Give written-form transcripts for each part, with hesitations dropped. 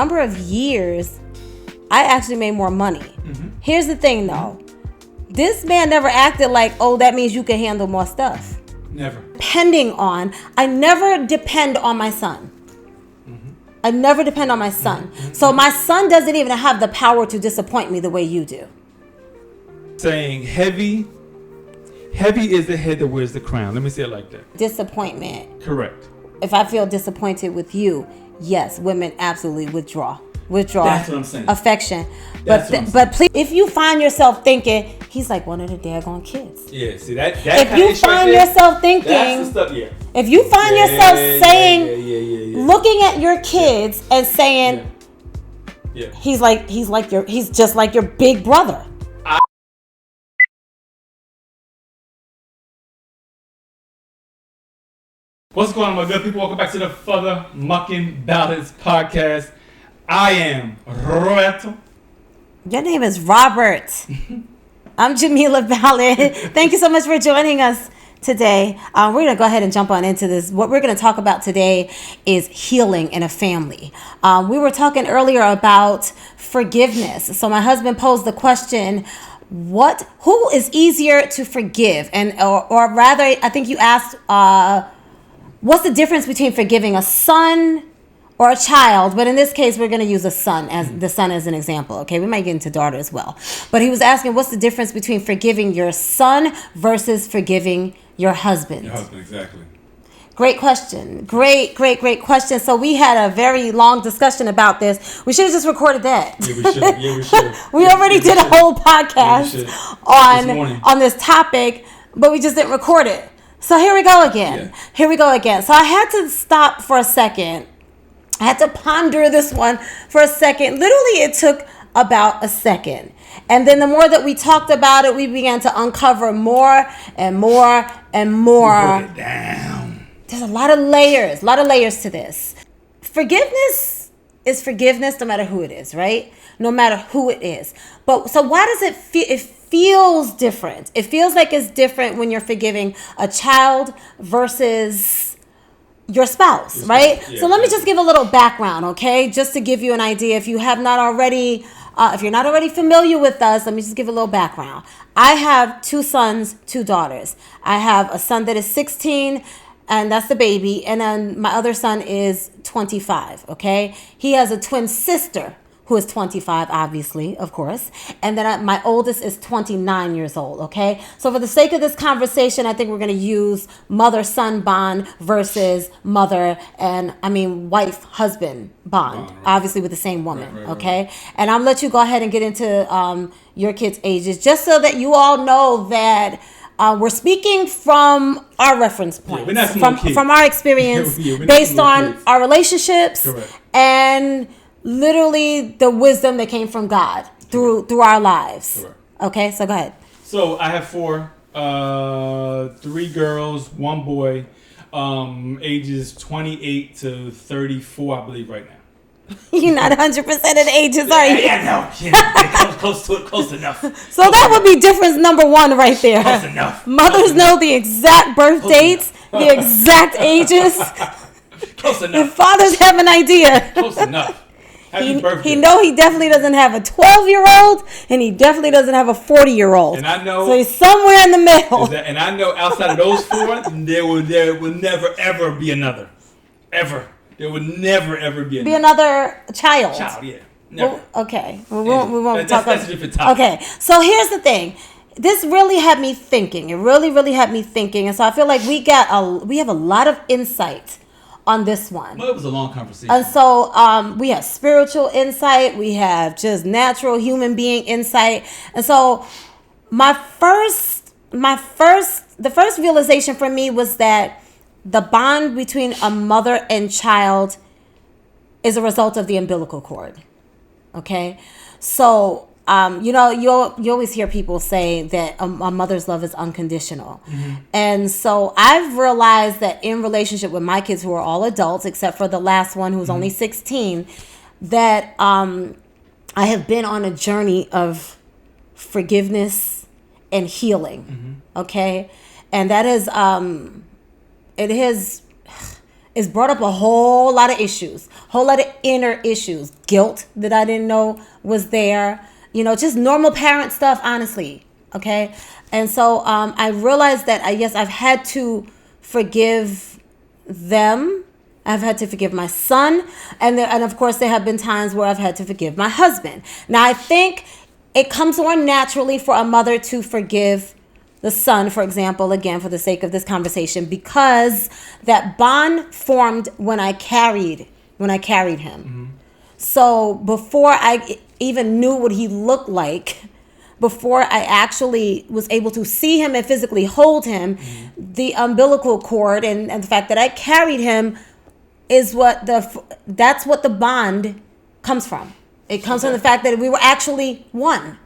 Number of years, I actually made more money. Here's the thing, though. This man never acted like, oh, that means you can handle more stuff. Never. I never depend on my son. I never depend on my son. So my son doesn't even have the power to disappoint me the way you do. Saying heavy is the head that wears the crown. Let me say it like that. Disappointment. Correct. If I feel disappointed with you, yes, women absolutely withdraw. That's what I'm saying. Affection. But please, if you find yourself thinking, he's like one of the daggone kids. Yeah, see that if you find yourself thinking, that's the stuff, yeah. If you find yourself saying, looking at your kids and saying, he's just like your big brother. What's going on, my good people? Welcome back to the Further Mucking Ballads podcast. I am Roberto. Your name is Robert. I'm Jamila Ballad. Thank you so much for joining us today. We're going to go ahead and jump on into this. What we're going to talk about today is healing in a family. We were talking earlier about forgiveness. So my husband posed the question, who is easier to forgive? Or rather, I think you asked, what's the difference between forgiving a son or a child? But in this case, we're going to use the son as an example. Okay, we might get into daughter as well. But he was asking, what's the difference between forgiving your son versus forgiving your husband? Your husband, exactly. Great question. Great question. So we had a very long discussion about this. We should have just recorded that. Yeah, we should. We already did a whole podcast on this topic, but we just didn't record it. So here we go again. So I had to stop for a second. I had to ponder this one for a second. Literally, it took about a second. And then the more that we talked about it, we began to uncover more and more and more. Broke it down. There's a lot of layers to this. Forgiveness is forgiveness no matter who it is, right? No matter who it is. But so why does it feel... It feels different. It feels like it's different when you're forgiving a child versus your spouse, right? Yeah, so let me just give a little background, okay? Just to give you an idea. If you have not already, if you're not already familiar with us, let me just give a little background. I have 2 sons, 2 daughters. I have a son that is 16, and that's the baby. And then my other son is 25, okay? He has a twin sister who is 25, obviously, of course. And then my oldest is 29 years old, okay? So for the sake of this conversation, I think we're going to use mother-son bond versus wife-husband bond, obviously with the same woman, okay? Right. And I'll let you go ahead and get into your kids' ages, just so that you all know that we're speaking from our reference points, from our experience, based on our relationships. Correct. And literally the wisdom that came from God through our lives. Correct. Okay, so go ahead. So I have 4, 3 girls, 1 boy, ages 28 to 34, I believe, right now. You're not 100% of the ages, are you? Yeah, no. Yeah, close to it, close enough. So that would be difference number 1 right there. Close enough. Mothers know the exact birth dates, the exact ages. Close enough. And fathers have an idea. Close enough. He definitely doesn't have a 12-year-old, and he definitely doesn't have a 40-year-old. And I know, so he's somewhere in the middle. And I know outside of those 4, there will never ever be another. Ever. There will never ever be another child. Yeah. Never. Well, okay. We won't talk about. That's a different topic. Okay. So here's the thing. This really had me thinking. It really had me thinking, and so I feel like we have a lot of insight on this one. Well, it was a long conversation. And so we have spiritual insight. We have just natural human being insight. And so the first realization for me was that the bond between a mother and child is a result of the umbilical cord. Okay? So you always hear people say that a mother's love is unconditional. Mm-hmm. And so I've realized that in relationship with my kids, who are all adults, except for the last one who's only 16, that I have been on a journey of forgiveness and healing. Mm-hmm. Okay? And that is, It's brought up a whole lot of issues, whole lot of inner issues, guilt that I didn't know was there, just normal parent stuff, honestly. Okay. And so I realized that I've had to forgive them. I've had to forgive my son. And of course, there have been times where I've had to forgive my husband. Now, I think it comes more naturally for a mother to forgive the son, for example, again, for the sake of this conversation, because that bond formed when I carried him. Mm-hmm. So before I even knew what he looked like, before I actually was able to see him and physically hold him, mm-hmm. the umbilical cord and the fact that I carried him is that's what the bond comes from. It comes from the fact that we were actually one.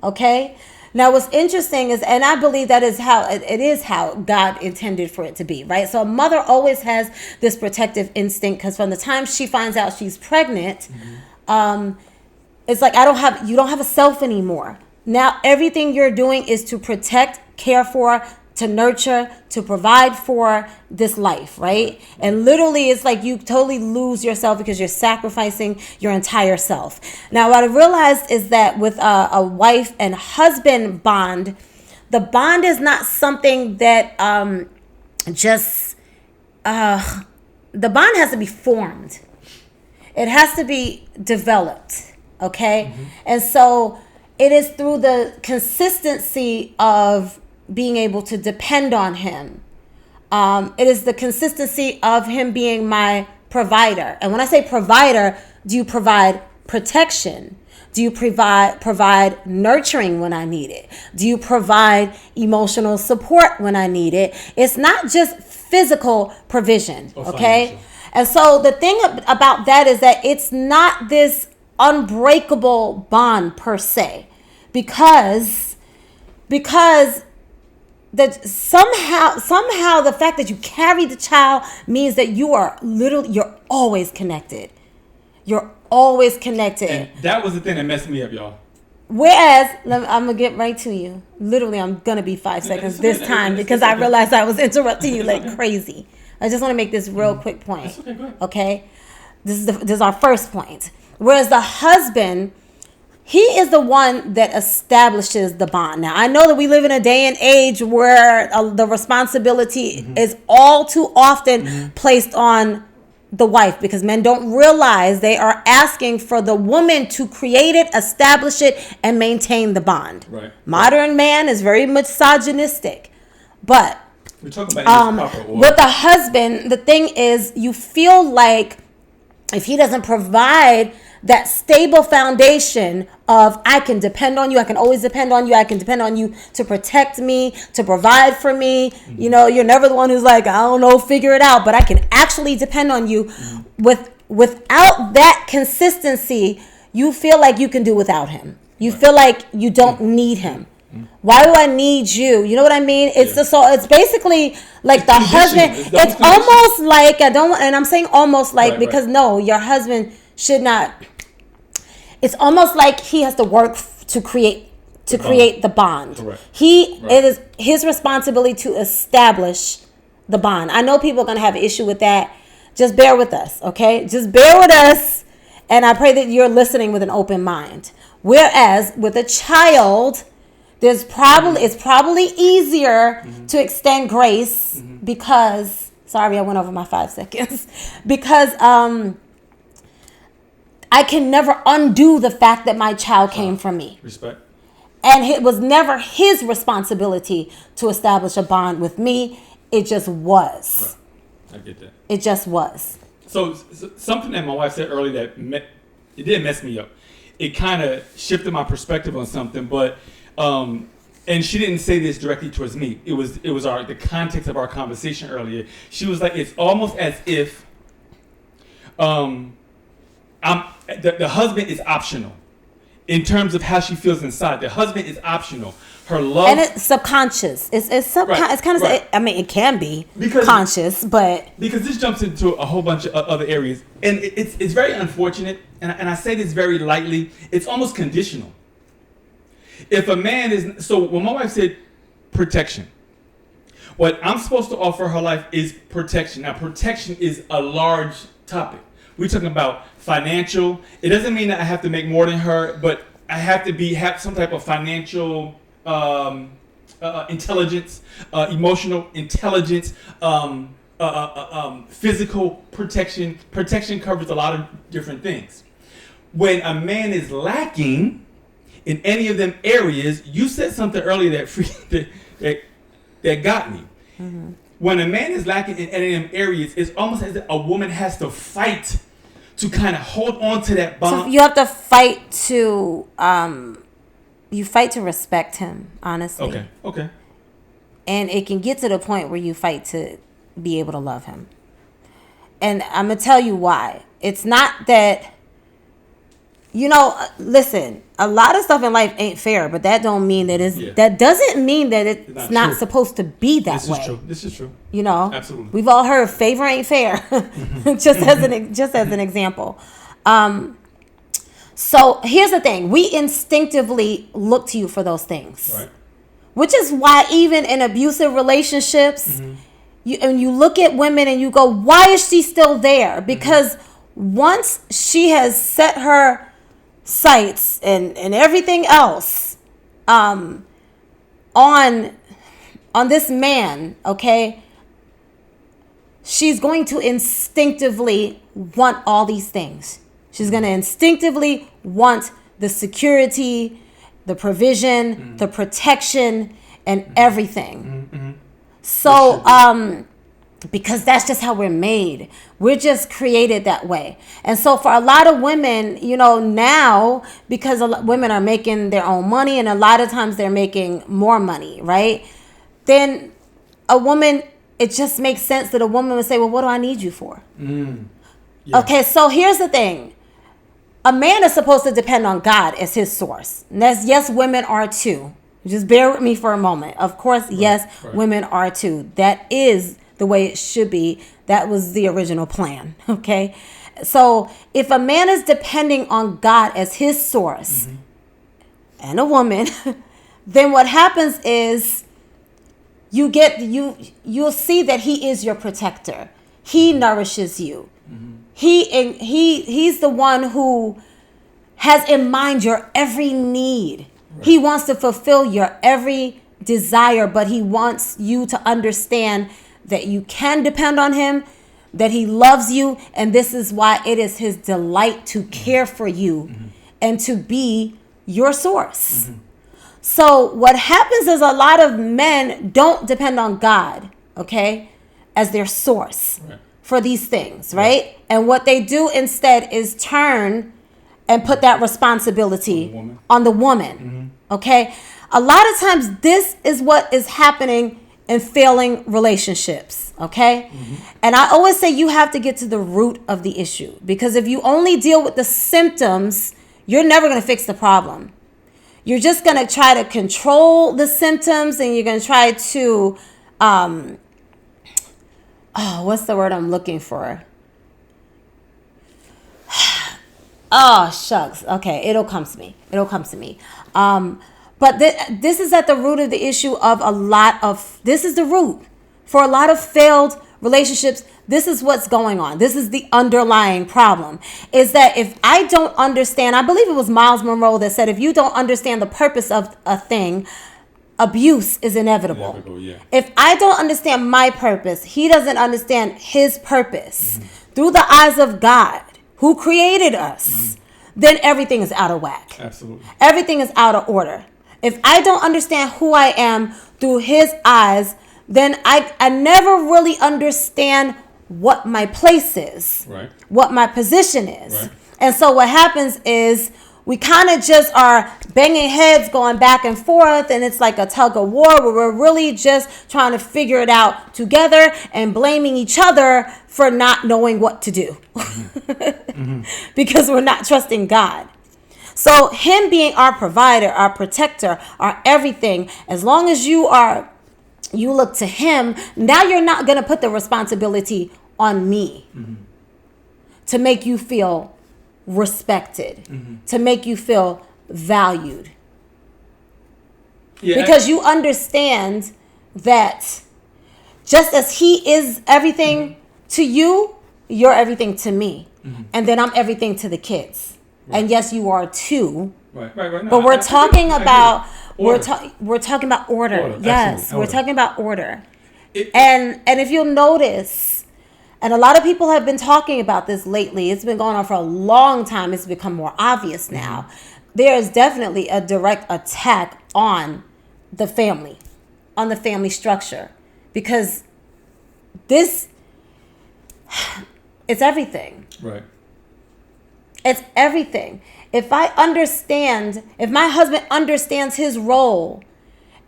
Okay. Now, what's interesting is, and I believe that is how God intended for it to be, right? So a mother always has this protective instinct, because from the time she finds out she's pregnant, mm-hmm. It's like you don't have a self anymore. Now everything you're doing is to protect, care for, to nurture, to provide for this life, right? And literally it's like you totally lose yourself because you're sacrificing your entire self. Now what I realized is that with a wife and husband bond, the bond is not something that the bond has to be formed. It has to be developed, okay? Mm-hmm. And so it is through the consistency of being able to depend on him. It is the consistency of him being my provider. And when I say provider, do you provide protection? Do you provide nurturing when I need it? Do you provide emotional support when I need it? It's not just physical provision, okay? Financial. And so the thing about that is that it's not this unbreakable bond per se, because that somehow the fact that you carry the child means that you're always connected. You're always connected. And that was the thing that messed me up, y'all. Whereas, I'm going to get right to you. Literally, I'm going to be 5 seconds this time because I realized I was interrupting you like crazy. I just want to make this real quick point. That's okay, go ahead. Okay? This is our first point. Whereas the husband, he is the one that establishes the bond. Now, I know that we live in a day and age where the responsibility mm-hmm. is all too often mm-hmm. placed on the wife, because men don't realize they are asking for the woman to create it, establish it, and maintain the bond. Right. Modern man is very misogynistic. But we're talking about proper order. With the husband, the thing is, you feel like if he doesn't provide that stable foundation of I can depend on you, I can always depend on you, I can depend on you to protect me, to provide for me. Mm-hmm. You're never the one who's like, I don't know, figure it out, but I can actually depend on you. Mm-hmm. Without that consistency, you feel like you can do without him. You feel like you don't need him. Mm-hmm. Why do I need you? You know what I mean? It's it's basically like the husband. It's almost like and I'm saying almost like because no, your husband should not. It's almost like he has to work to create the bond. Correct. It is his responsibility to establish the bond. I know people are going to have an issue with that. Just bear with us, okay? Just bear with us, and I pray that you're listening with an open mind. Whereas with a child, it's probably easier mm-hmm. to extend grace mm-hmm. because sorry, I went over my 5 seconds because I can never undo the fact that my child came from me. Respect. And it was never his responsibility to establish a bond with me. It just was. Right. I get that. It just was. So something that my wife said earlier it didn't mess me up. It kind of shifted my perspective on something, but and she didn't say this directly towards me. It was the context of our conversation earlier. She was like, it's almost as if the husband is optional in terms of how she feels inside. The husband is optional. Her love, and it's subconscious. It's subconscious. It's kind of. Right. I mean, it can be conscious, but because this jumps into a whole bunch of other areas, and it's very unfortunate. And I say this very lightly. It's almost conditional. If a man is so, when my wife said protection, What I'm supposed to offer her life is protection. Now, protection is a large topic. We're talking about financial. It doesn't mean that I have to make more than her, but I have to have some type of financial intelligence, emotional intelligence, physical protection. Protection covers a lot of different things. When a man is lacking in any of them areas, you said something earlier that got me. Mm-hmm. When a man is lacking in any of them areas, it's almost as if a woman has to fight to kind of hold on to that bond. So you have to fight to respect him, honestly. Okay. And it can get to the point where you fight to be able to love him. And I'm going to tell you why. It's not that, listen, a lot of stuff in life ain't fair, but that don't mean that that doesn't mean that it's not supposed to be that way. This is true. Absolutely. We've all heard favor ain't fair, just as an example. So here's the thing: we instinctively look to you for those things, right? Which is why even in abusive relationships, you look at women and you go, "Why is she still there?" Because once she has set her sights and everything else on this man, okay, she's going to instinctively want all these things. She's going to instinctively want the security, the provision, the protection, and everything. So because that's just how we're made. We're just created that way. And so for a lot of women, now, because women are making their own money and a lot of times they're making more money, right? Then a woman, it just makes sense that a woman would say, well, what do I need you for? Yeah. Okay, so here's the thing. A man is supposed to depend on God as his source. And yes, women are too. Just bear with me for a moment. Of course, yes, women are too. That is the way it should be. That was the original plan, okay? So if a man is depending on God as his source and a woman, then what happens is you'll see that he is your protector. He nourishes you. He's the one who has in mind your every need. Right. He wants to fulfill your every desire, but he wants you to understand that you can depend on him, that he loves you, and this is why it is his delight to care for you and to be your source. So what happens is a lot of men don't depend on God, okay, as their source for these things, right? And what they do instead is turn and put that responsibility on the woman, okay? A lot of times this is what is happening in failing relationships, okay? And I always say you have to get to the root of the issue, because if you only deal with the symptoms, you're never going to fix the problem. You're just going to try to control the symptoms, and you're going to try to, what's the word I'm looking for? Oh, shucks. Okay, it'll come to me. But this is at the root of the issue of this is the root. For a lot of failed relationships, this is what's going on. This is the underlying problem. Is that if I don't understand, I believe it was Miles Monroe that said, if you don't understand the purpose of a thing, abuse is inevitable. If I don't understand my purpose, he doesn't understand his purpose through the eyes of God, who created us, then everything is out of whack. Absolutely. Everything is out of order. If I don't understand who I am through his eyes, then I never really understand what my place is, what my position is. And so what happens is we kind of just are banging heads, going back and forth, and it's like a tug of war where we're really just trying to figure it out together and blaming each other for not knowing what to do because we're not trusting God. So him being our provider, our protector, our everything, as long as you look to him, now you're not going to put the responsibility on me to make you feel respected, to make you feel valued. Because you understand that Just as he is everything to you, you're everything to me. And then I'm everything to the kids. Right. And yes, you are too. Right. No, but we're talking about we're talking about order. Yes, Absolutely. We're talking about order. And if you'll notice, and a lot of people have been talking about this lately. It's been going on for a long time. It's become more obvious now. There is definitely a direct attack on the family, on the family structure, because it's everything. Right. It's everything. If my husband understands his role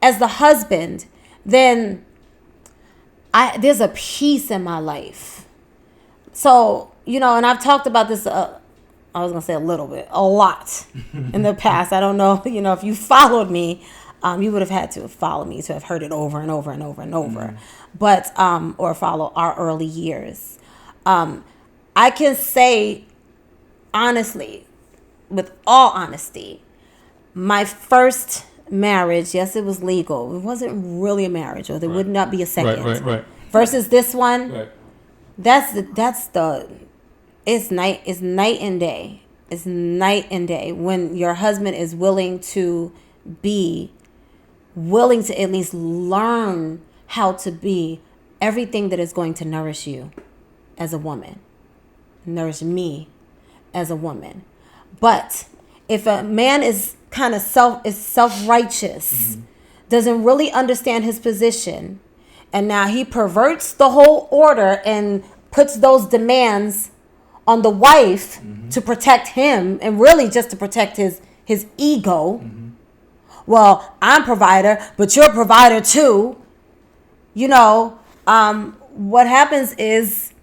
as the husband, then there's a peace in my life. So, and I've talked about this, I was going to say a lot in the past. I don't know, if you followed me, you would have had to follow me to have heard it over and over and over and over. But, or follow our early years. I can say, honestly, with all honesty, my first marriage, yes, it was legal. It wasn't really a marriage, or there would not be a second. Right. Versus this one, right. It's night and day. It's night and day when your husband is willing to at least learn how to be everything that is going to nourish you as a woman, nourish me as a woman. But if a man is kind of self-righteous, doesn't really understand his position, and now he perverts the whole order and puts those demands on the wife to protect him, and really just to protect his ego. Well, I'm provider, but you're provider too. What happens is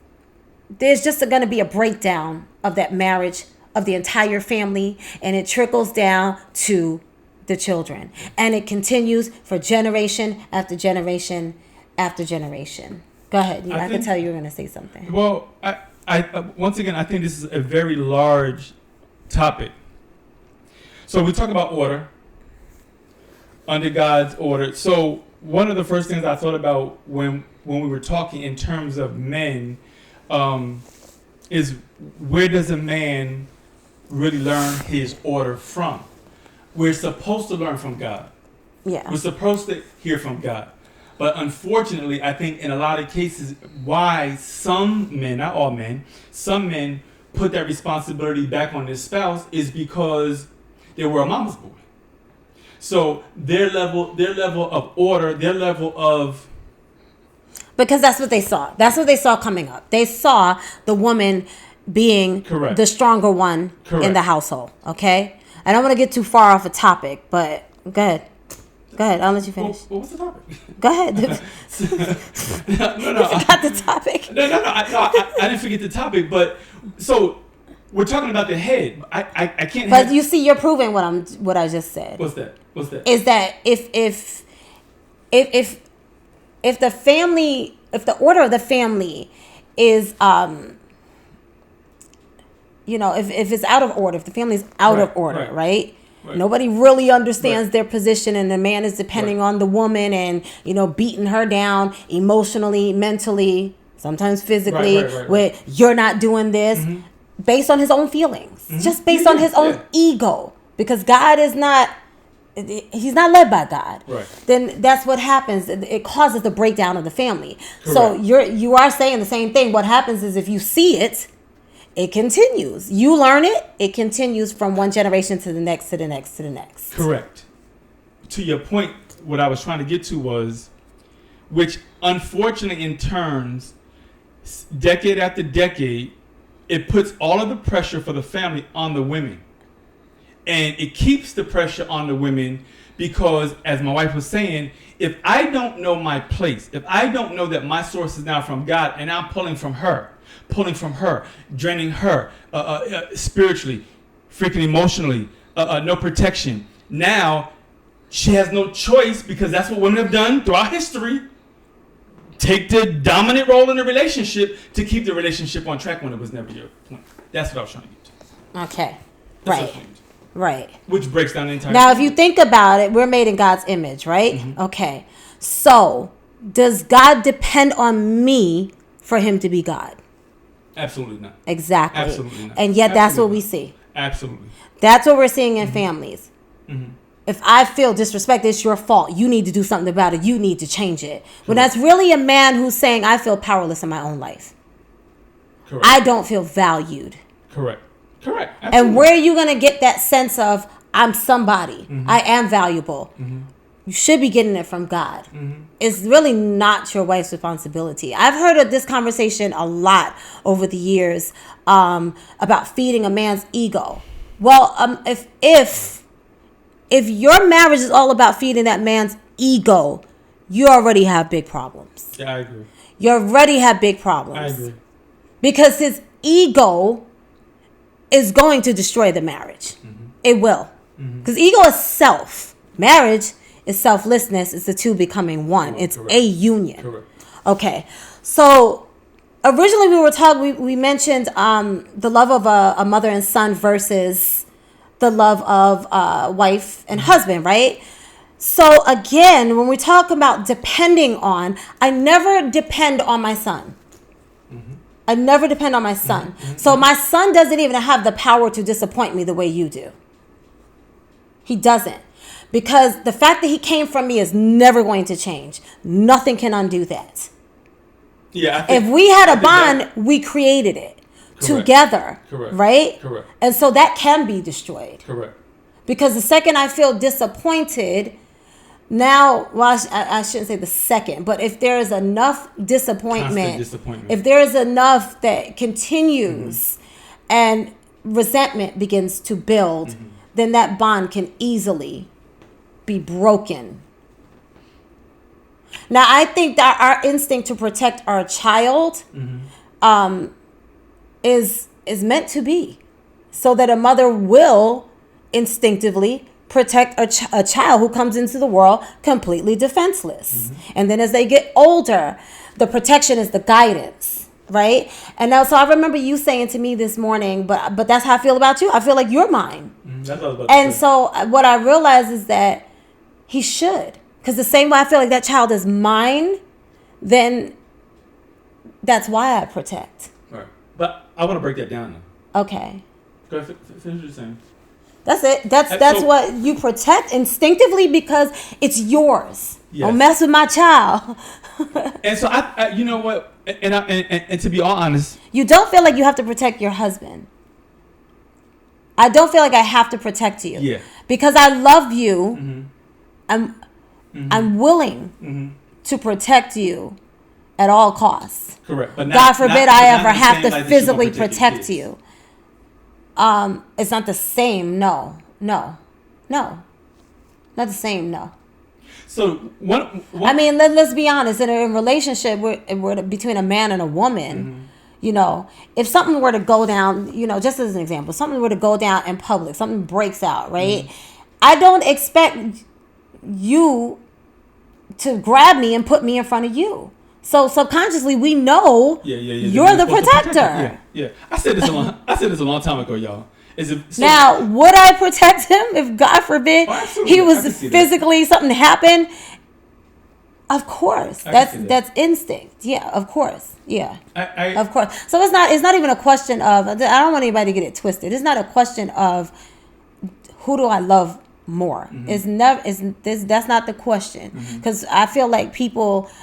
there's just going to be a breakdown of that marriage, of the entire family, and it trickles down to the children. And it continues for generation after generation after generation. Go ahead. I can tell you were going to say something. Well, I once again, I think this is a very large topic. So we talk about order, under God's order. So one of the first things I thought about when we were talking in terms of men is, where does a man really learn his order from? We're supposed to learn from God. Yeah. We're supposed to hear from God. But unfortunately, I think in a lot of cases, why some men, not all men, some men put that responsibility back on their spouse is because they were a mama's boy. So their level of order, their level of... Because that's what they saw. That's what they saw coming up. They saw the woman being Correct. The stronger one Correct. in the household. Okay? I don't want to get too far off a topic, but go ahead. I'll let you finish. What was the topic? Go ahead. No. I forgot the topic. No. I didn't forget the topic, but so we're talking about the head. I can't. But you see, you're proving what I just said. What's that? Is that if the family, if the order of the family is if it's out of order, if the family's out of order, right? Nobody really understands their position, and the man is depending on the woman and, beating her down emotionally, mentally, sometimes physically, with you're not doing this, based on his own feelings, just based on his own ego, because God is not, he's not led by God. Right. Then that's what happens. It causes the breakdown of the family. Correct. So you are saying the same thing. What happens is, if you see it, it continues. You learn it. It continues from one generation to the next, to the next, to the next. Correct. To your point, what I was trying to get to was, which unfortunately in turns, decade after decade, it puts all of the pressure for the family on the women. And it keeps the pressure on the women because, as my wife was saying, if I don't know my place, if I don't know that my source is now from God and I'm pulling from her, draining her spiritually, freaking emotionally, no protection. Now, she has no choice, because that's what women have done throughout history. Take the dominant role in the relationship to keep the relationship on track when it was never your point. That's what I was trying to get to. Okay. Right. Which breaks down the entire Now, if you think about it, we're made in God's image, right? Mm-hmm. Okay. So does God depend on me for him to be God? Absolutely not. Exactly. Absolutely not. And yet that's what Absolutely we not. see. Absolutely. That's what we're seeing in families. Mm-hmm. If I feel disrespected, it's your fault. You need to do something about it. You need to change it. When Correct. that's really a man who's saying, I feel powerless in my own life. Correct. I don't feel valued. Correct. Correct. Absolutely. And where are you going to get that sense of, I'm somebody. Mm-hmm. I am valuable. Mm-hmm. You should be getting it from God. Mm-hmm. It's really not your wife's responsibility. I've heard of this conversation a lot over the years about feeding a man's ego. Well, if your marriage is all about feeding that man's ego, you already have big problems. Yeah, I agree. You already have big problems. I agree. Because his ego is going to destroy the marriage. Mm-hmm. It will. Because ego is self. Marriage is selflessness. It's the two becoming one. It's Correct. a union. Correct. Okay. So originally we were talking, we mentioned the love of a mother and son versus the love of wife and husband, right? So again, when we talk about depending on, I never depend on my son. I never depend on my son. So my son doesn't even have the power to disappoint me the way you do. He doesn't. Because the fact that he came from me is never going to change. Nothing can undo that. Yeah. I think, If we had a bond, we created it together. Correct. Right? Correct. And so that can be destroyed. Correct. Because the second I feel disappointed, now, well, I shouldn't say the second, but if there is enough disappointment, if there is enough that continues and resentment begins to build, then that bond can easily be broken. Now, I think that our instinct to protect our child is meant to be so that a mother will instinctively protect a child who comes into the world completely defenseless. And then as they get older, the protection is the guidance, right? And now, so I remember you saying to me this morning, but that's how I feel about you. I feel like you're mine. That's what I was about to And say. so what I realized is that he should. Because the same way I feel like that child is mine, then that's why I protect. Right. But I want to break that down now. Okay. Go ahead, finish what you're saying. That's it. That's So- what you protect instinctively because it's yours. Yes. Don't mess with my child. And so I you know what? And to be all honest, You don't feel like you have to protect your husband. I don't feel like I have to protect you. Yeah. Because I love you. I'm willing to protect you at all costs. correct. But God forbid I ever not the have same to like that physically you gonna protect kids. you. It's not the same. No. Not the same. No. So one I mean, let's be honest. In a relationship between a man and a woman, you know, if something were to go down, you know, just as an example, something were to go down in public, something breaks out, right? I don't expect you to grab me and put me in front of you. So subconsciously, we know you're the protector. Yeah. I said this a long time ago, y'all. Now, would I protect him if, God forbid, absolutely. he I was can see that. physically something happened? Of course, I can see that. that's instinct. Yeah, of course. Yeah, I of course. So it's not even a question of. I don't want anybody to get it twisted. It's not a question of who do I love more. It's never. That's not the question. Because I feel like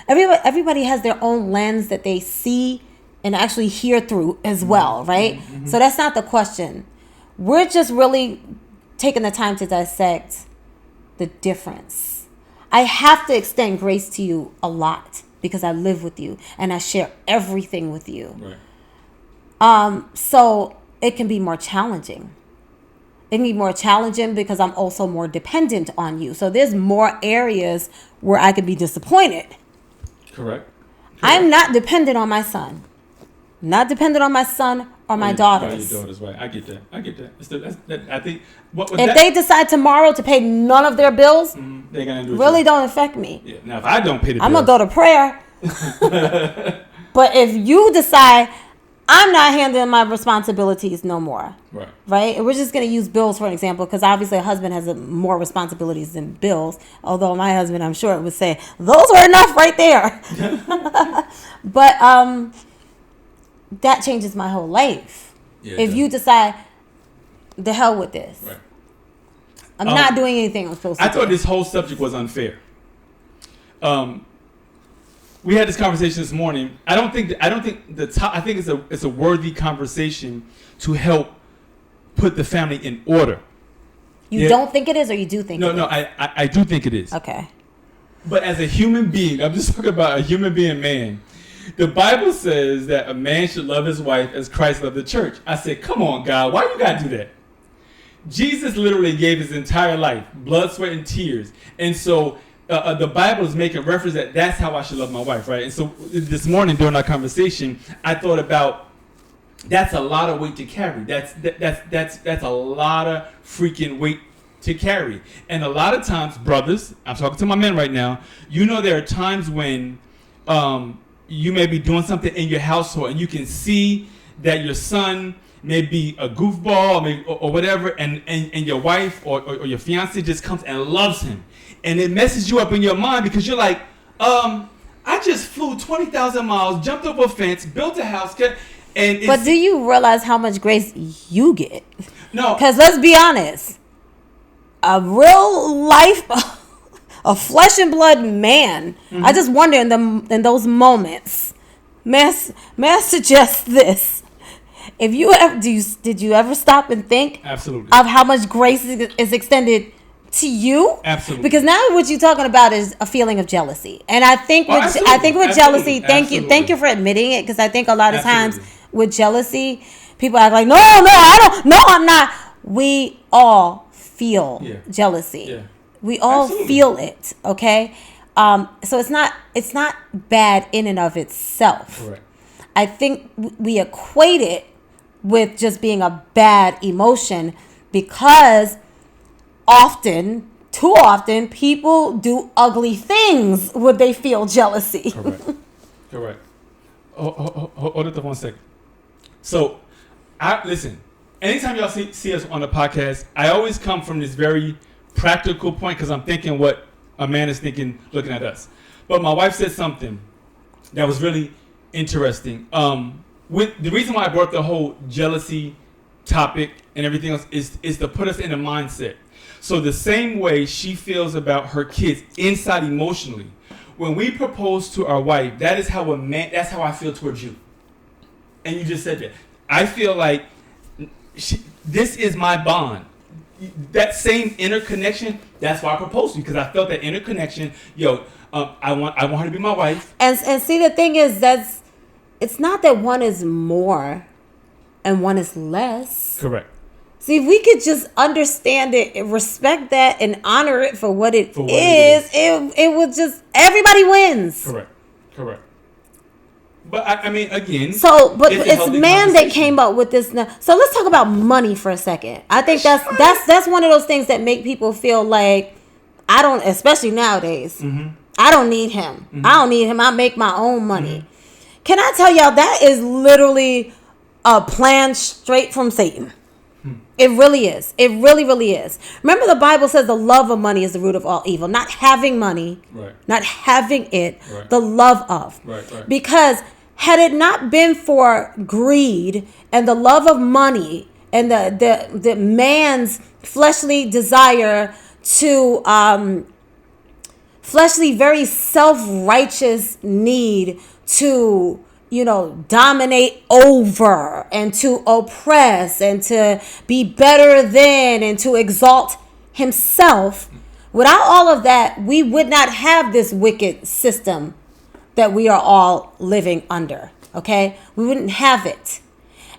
everybody has their own lens that they see and actually hear through as well, right? So that's not the question. We're just really taking the time to dissect the difference. I have to extend grace to you a lot because I live with you and I share everything with you. right. So it can be more challenging. It can be more challenging because I'm also more dependent on you. So there's more areas where I could be disappointed. Correct. I'm not dependent on my son. Not dependent on my son or my daughters. Your daughters, right? I get that. I think If they decide tomorrow to pay none of their bills, they're gonna do it. really don't affect me. Yeah. Now, if I don't pay the I'm bills, going to go to prayer. But if you decide, I'm not handling my responsibilities no more. Right. Right? And we're just going to use bills for an example, because obviously a husband has more responsibilities than bills. Although my husband, I'm sure, would say, those were enough right there. But that changes my whole life. Yeah, if you decide, the hell with this. Right. I'm not doing anything I'm supposed to do. I thought this whole subject was unfair. We had this conversation this morning. I think it's a worthy conversation to help put the family in order. You don't think it is, or you do think it is? No, I do think it is. Okay. But as a human being, I'm just talking about a human being, man. The Bible says that a man should love his wife as Christ loved the church. I said, come on, God, why you got to do that? Jesus literally gave his entire life, blood, sweat, and tears. And so the Bible is making reference that that's how I should love my wife, right? And so this morning during our conversation, I thought about that's a lot of weight to carry. That's a lot of freaking weight to carry. And a lot of times, brothers, I'm talking to my men right now, there are times when you may be doing something in your household and you can see that your son may be a goofball or whatever, and your wife or your fiance just comes and loves him. And it messes you up in your mind because you're like, I just flew 20,000 miles, jumped over a fence, built a house. But do you realize how much grace you get? No. Because let's be honest, a real life, a flesh and blood man, I just wonder in those moments, may I suggest this? If you ever did you ever stop and think absolutely of how much grace is extended to you? Absolutely. Because now what you're talking about is a feeling of jealousy, and I think with jealousy, thank you for admitting it, because I think a lot of times with jealousy, people act like I'm not. We all feel jealousy. Yeah. We all feel it. Okay, so it's not bad in and of itself. Correct. I think we equate it with just being a bad emotion because too often, people do ugly things when they feel jealousy. Correct. Hold it for 1 second. So, listen, anytime y'all see us on the podcast, I always come from this very practical point because I'm thinking what a man is thinking looking at us. But my wife said something that was really interesting. The reason why I brought the whole jealousy topic and everything else is to put us in a mindset. So the same way she feels about her kids inside emotionally, when we propose to our wife, that's how I feel towards you. And you just said that. I feel like this is my bond. That same inner connection, that's why I proposed to you, because I felt that inner connection. I want her to be my wife. And see, the thing is, it's not that one is more and one is less. Correct. See, if we could just understand it, respect that, and honor it for what it is, it would just, everybody wins. Correct. But I mean, again. So, but it's man that came up with this. So let's talk about money for a second. I think that's one of those things that make people feel like especially nowadays. Mm-hmm. I don't need him. Mm-hmm. I don't need him. I make my own money. Mm-hmm. Can I tell y'all that is literally a plan straight from Satan. It really is. It really, really is. Remember, the Bible says the love of money is the root of all evil. Not having money, right. Not having it, right. The love of. Right. Because had it not been for greed and the love of money and the man's fleshly desire to, fleshly, very self-righteous need to, dominate over and to oppress and to be better than and to exalt himself. Without all of that, we would not have this wicked system that we are all living under. Okay? We wouldn't have it.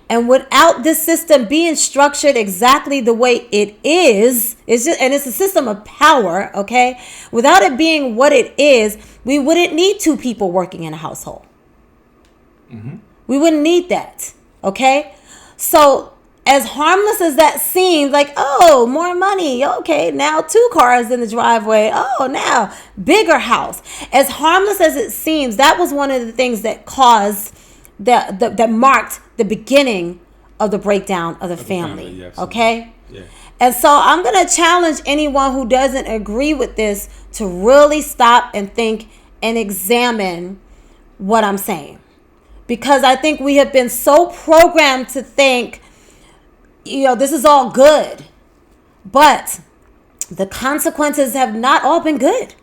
And without this system being structured exactly the way it is, it's a system of power, okay? Without it being what it is, we wouldn't need two people working in a household. Mm-hmm. We wouldn't need that, okay? So as harmless as that seems, like, oh, more money, okay, now 2 cars in the driveway, oh, now bigger house. As harmless as it seems, that was one of the things that caused that marked the beginning of the breakdown of the family. Yeah, okay? Yeah. And so I'm going to challenge anyone who doesn't agree with this to really stop and think and examine what I'm saying. Because I think we have been so programmed to think, this is all good. But the consequences have not all been good.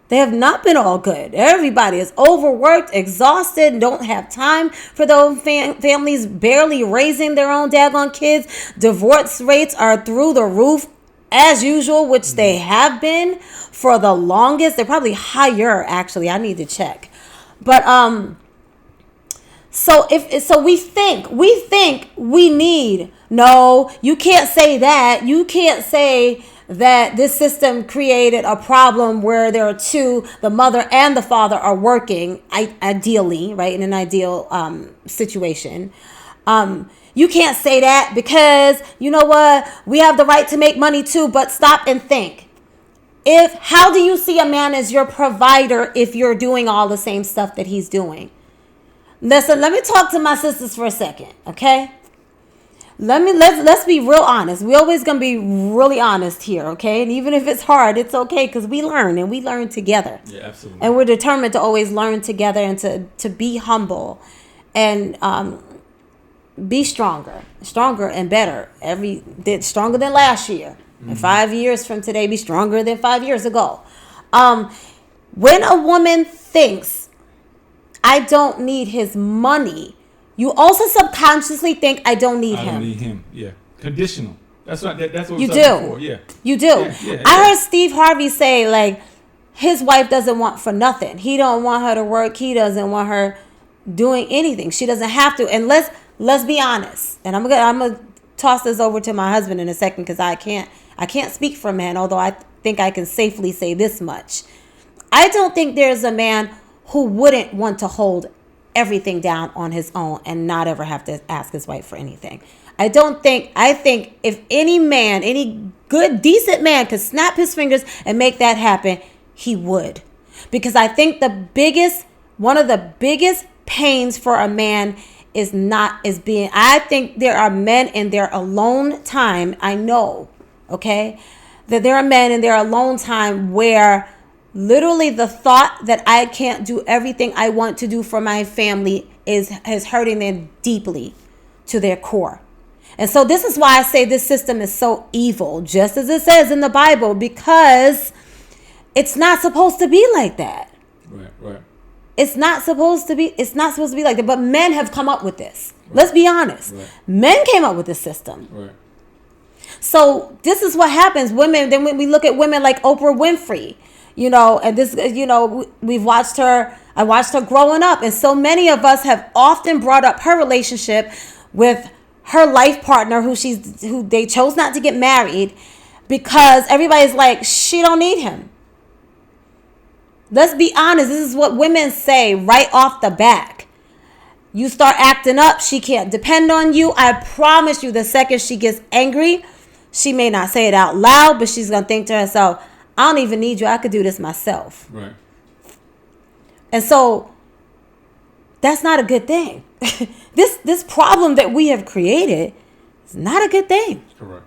They have not been all good. Everybody is overworked, exhausted, don't have time for those families, barely raising their own daggone kids. Divorce rates are through the roof as usual, which they have been for the longest. They're probably higher, actually. I need to check. But so we think we need, no, you can't say that. You can't say that this system created a problem where there are two, the mother and the father are working, ideally, right, in an ideal situation. You can't say that because, you know what, we have the right to make money too, but stop and think. How do you see a man as your provider if you're doing all the same stuff that he's doing? Listen, let me talk to my sisters for a second, okay? Let's be real honest. We always gonna be really honest here, okay? And even if it's hard, it's okay because we learn together. Yeah, absolutely. And we're determined to always learn together and to be humble and be stronger and better. Stronger than last year. Mm-hmm. And 5 years from today, be stronger than 5 years ago. When a woman thinks, I don't need his money, you also subconsciously think, I don't need him. I don't need him. Yeah. Conditional. That's what you do. For. Yeah. You do. Yeah. I heard Steve Harvey say, like, his wife doesn't want for nothing. He don't want her to work. He doesn't want her doing anything. She doesn't have to. And let's be honest. And I'm gonna toss this over to my husband in a second because I can't speak for men, although I think I can safely say this much. I don't think there's a man who wouldn't want to hold everything down on his own and not ever have to ask his wife for anything. I think if any man, any good, decent man could snap his fingers and make that happen, he would. Because I think one of the biggest pains for a man I think there are men in their alone time, I know, okay, that there are men in their alone time where literally the thought that I can't do everything I want to do for my family is hurting them deeply to their core. And so this is why I say this system is so evil, just as it says in the Bible, because it's not supposed to be like that. Right. It's not supposed to be like that. But men have come up with this. Right. Let's be honest. Right. Men came up with this system. Right. So this is what happens. Women, then when we look at women like Oprah Winfrey, and this, we've watched her. I watched her growing up. And so many of us have often brought up her relationship with her life partner who they chose not to get married because everybody's like, she don't need him. Let's be honest. This is what women say right off the back. You start acting up, she can't depend on you. I promise you, the second she gets angry, she may not say it out loud, but she's going to think to herself, I don't even need you. I could do this myself. Right. And so that's not a good thing. This problem that we have created is not a good thing. Correct.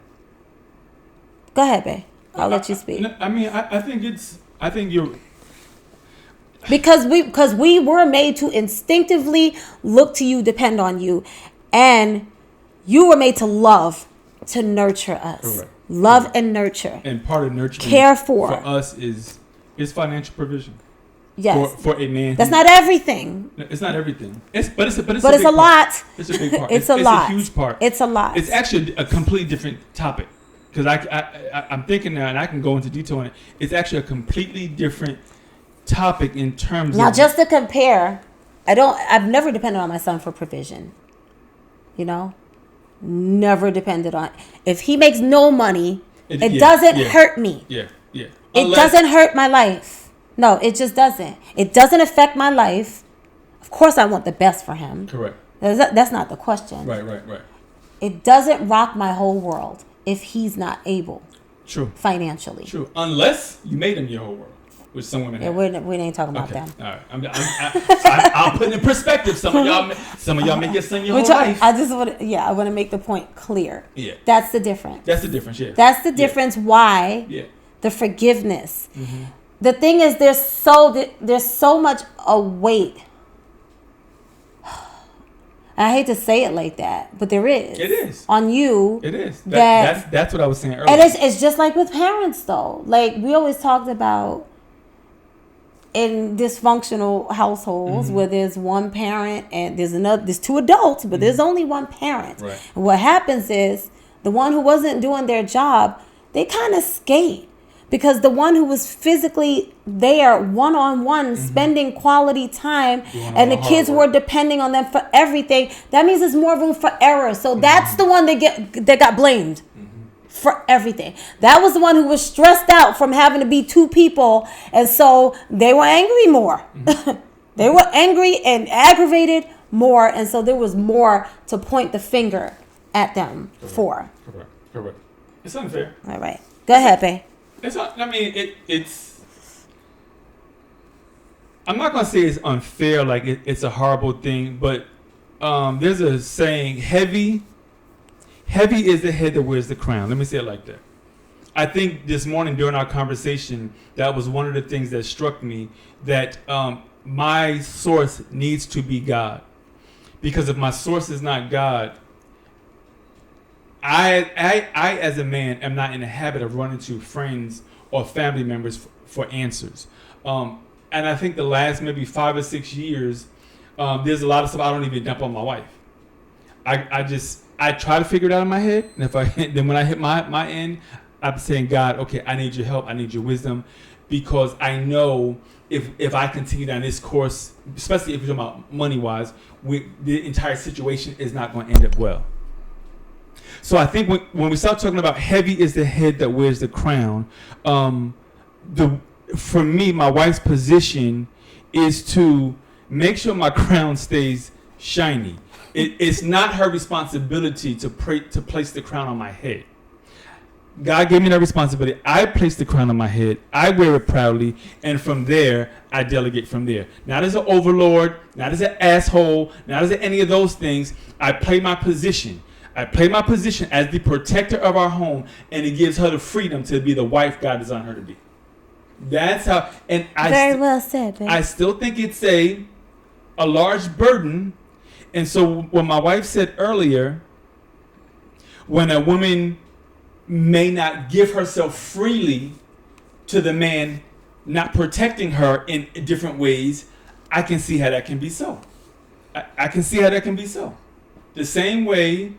Go ahead, babe. I'll let you speak. I think you're... Because we were made to instinctively look to you, depend on you, and you were made to love, to nurture us. Correct. Love Correct. And nurture. And part of nurturing care for us is financial provision. Yes. For a man. That's not everything. It's not everything. But it's a lot. It's a big part. It's a lot. It's a huge part. It's a lot. It's actually a completely different topic. Because I'm thinking now, and I can go into detail on it. It's actually a completely different topic in terms now, of... just to compare, I've never depended on my son for provision. Never depended on... If he makes no money, it doesn't hurt me. Yeah. It doesn't hurt my life. No, it just doesn't. It doesn't affect my life. Of course, I want the best for him. Correct. That's not the question. Right. It doesn't rock my whole world if he's not able. True. Financially. True. Unless you made him your whole world. which some women Yeah, have. we ain't talking about Okay. them. All right. I'll put it in perspective. Some of y'all make your son your whole life. I just want to, I want to make the point clear. Yeah. That's the difference. That's the difference, yeah. That's the difference. Why? Yeah. The forgiveness. Mm-hmm. The thing is, there's so much a weight. I hate to say it like that, but there is. It is. On you. It is. That's what I was saying earlier. And it's just like with parents, though. Like, we always talked about in dysfunctional households, mm-hmm. where there's one parent and there's two adults, but mm-hmm. there's only one parent. Right. And what happens is the one who wasn't doing their job, they kind of skate. Because the one who was physically there, one-on-one, mm-hmm. spending quality time, and the kids were depending on them for everything, that means there's more room for error. So mm-hmm. that's the one that got blamed mm-hmm. for everything. That was the one who was stressed out from having to be two people, and so they were angry more. Mm-hmm. They were angry and aggravated more, and so there was more to point the finger at them for. Correct. It's unfair. All right. Go ahead, babe. It's I'm not gonna say it's unfair, like it's a horrible thing, but there's a saying: heavy is the head that wears the crown. Let me say it like that. I think this morning during our conversation, that was one of the things that struck me, that my source needs to be God, because if my source is not God, I as a man am not in the habit of running to friends or family members for answers. And I think the last maybe 5 or 6 years, there's a lot of stuff I don't even dump on my wife. I try to figure it out in my head, and then when I hit my end, I'm saying, God, okay, I need your help, I need your wisdom, because I know if I continue down this course, especially if you're talking about money-wise, the entire situation is not going to end up well. So I think when we start talking about heavy is the head that wears the crown, for me, my wife's position is to make sure my crown stays shiny. It's not her responsibility to place the crown on my head. God gave me that responsibility. I place the crown on my head. I wear it proudly. And from there, I delegate from there. Not as an overlord, not as an asshole, not as any of those things. I play my position. I play my position as the protector of our home, and it gives her the freedom to be the wife God designed her to be. That's how. And well said, babe. I still think it's a large burden. And so when my wife said earlier, when a woman may not give herself freely to the man not protecting her in different ways, I can see how that can be so. I can see how that can be so. The same way,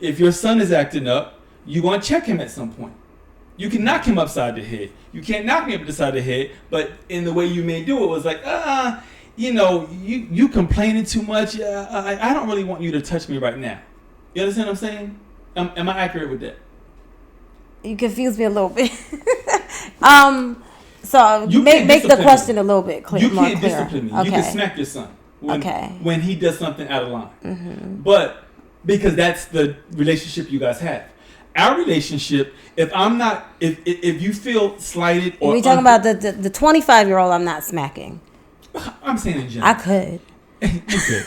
if your son is acting up, you're going to check him at some point. You can knock him upside the head. You can't knock me up the side of the head, but in the way you may do it was like, you complaining too much. I don't really want you to touch me right now. You understand what I'm saying? Am I accurate with that? You confused me a little bit. So make the question a little bit clear. You can't discipline me. Okay. You can smack your son when he does something out of line. Mm-hmm. But because that's the relationship you guys have. Our relationship, if you feel slighted or... Are we talking about the 25-year-old I'm not smacking? I'm saying in general. I could. You could.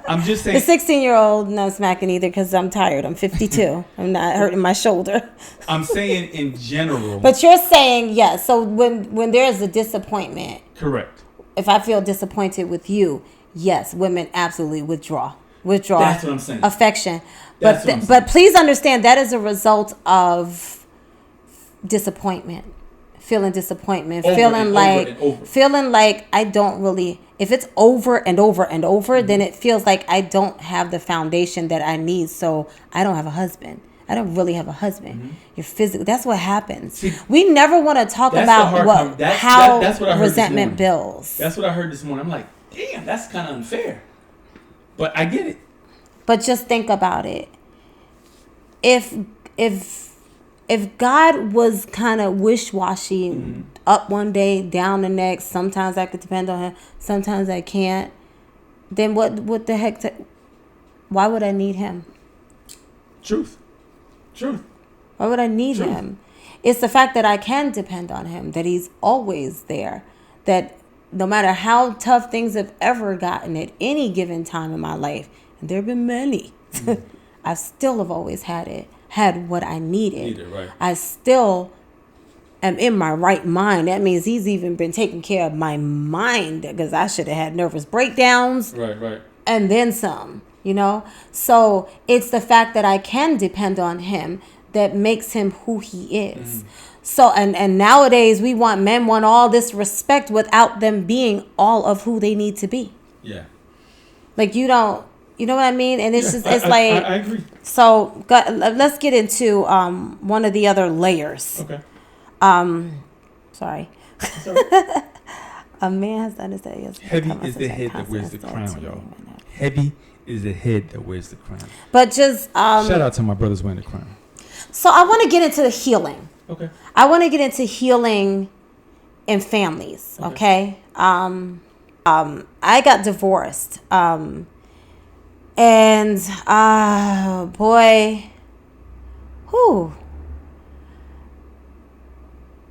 I'm just saying... The 16-year-old not smacking either because I'm tired. I'm 52. I'm not hurting my shoulder. I'm saying in general. But you're saying, yes. So when there is a disappointment... Correct. If I feel disappointed with you, yes, women absolutely withdraw. That's what I'm saying. Affection. But please understand that is a result of disappointment. Feeling disappointment. Feeling like I don't really, if it's over and over and over, mm-hmm. then it feels like I don't have the foundation that I need. So I don't have a husband. I don't really have a husband. Mm-hmm. You're physical. That's what happens. See, we never want to talk about how resentment builds. That's what I heard this morning. I'm like, damn, that's kind of unfair. But I get it. But just think about it. If God was kind of wish-washy, mm-hmm. up one day, down the next, sometimes I could depend on him, sometimes I can't, then what the heck? Why would I need him? Truth. Why would I need him? it's the fact that I can depend on him, that he's always there, that no matter how tough things have ever gotten at any given time in my life, and there have been many, I still have always had what I needed. Right. I still am in my right mind. That means he's even been taking care of my mind, because I should have had nervous breakdowns. Right. And then some, So it's the fact that I can depend on him that makes him who he is. So, and nowadays men want all this respect without them being all of who they need to be. Yeah. Like, you know what I mean? And it's just, it's I agree. So let's get into one of the other layers. Okay. Sorry. A man has to understand. Yes, heavy is the head that wears the crown, y'all. Heavy is the head that wears the crown. But just shout out to my brothers wearing the crown. So I want to get into the healing. Okay. I want to get into healing in families. Okay. I got divorced. And boy,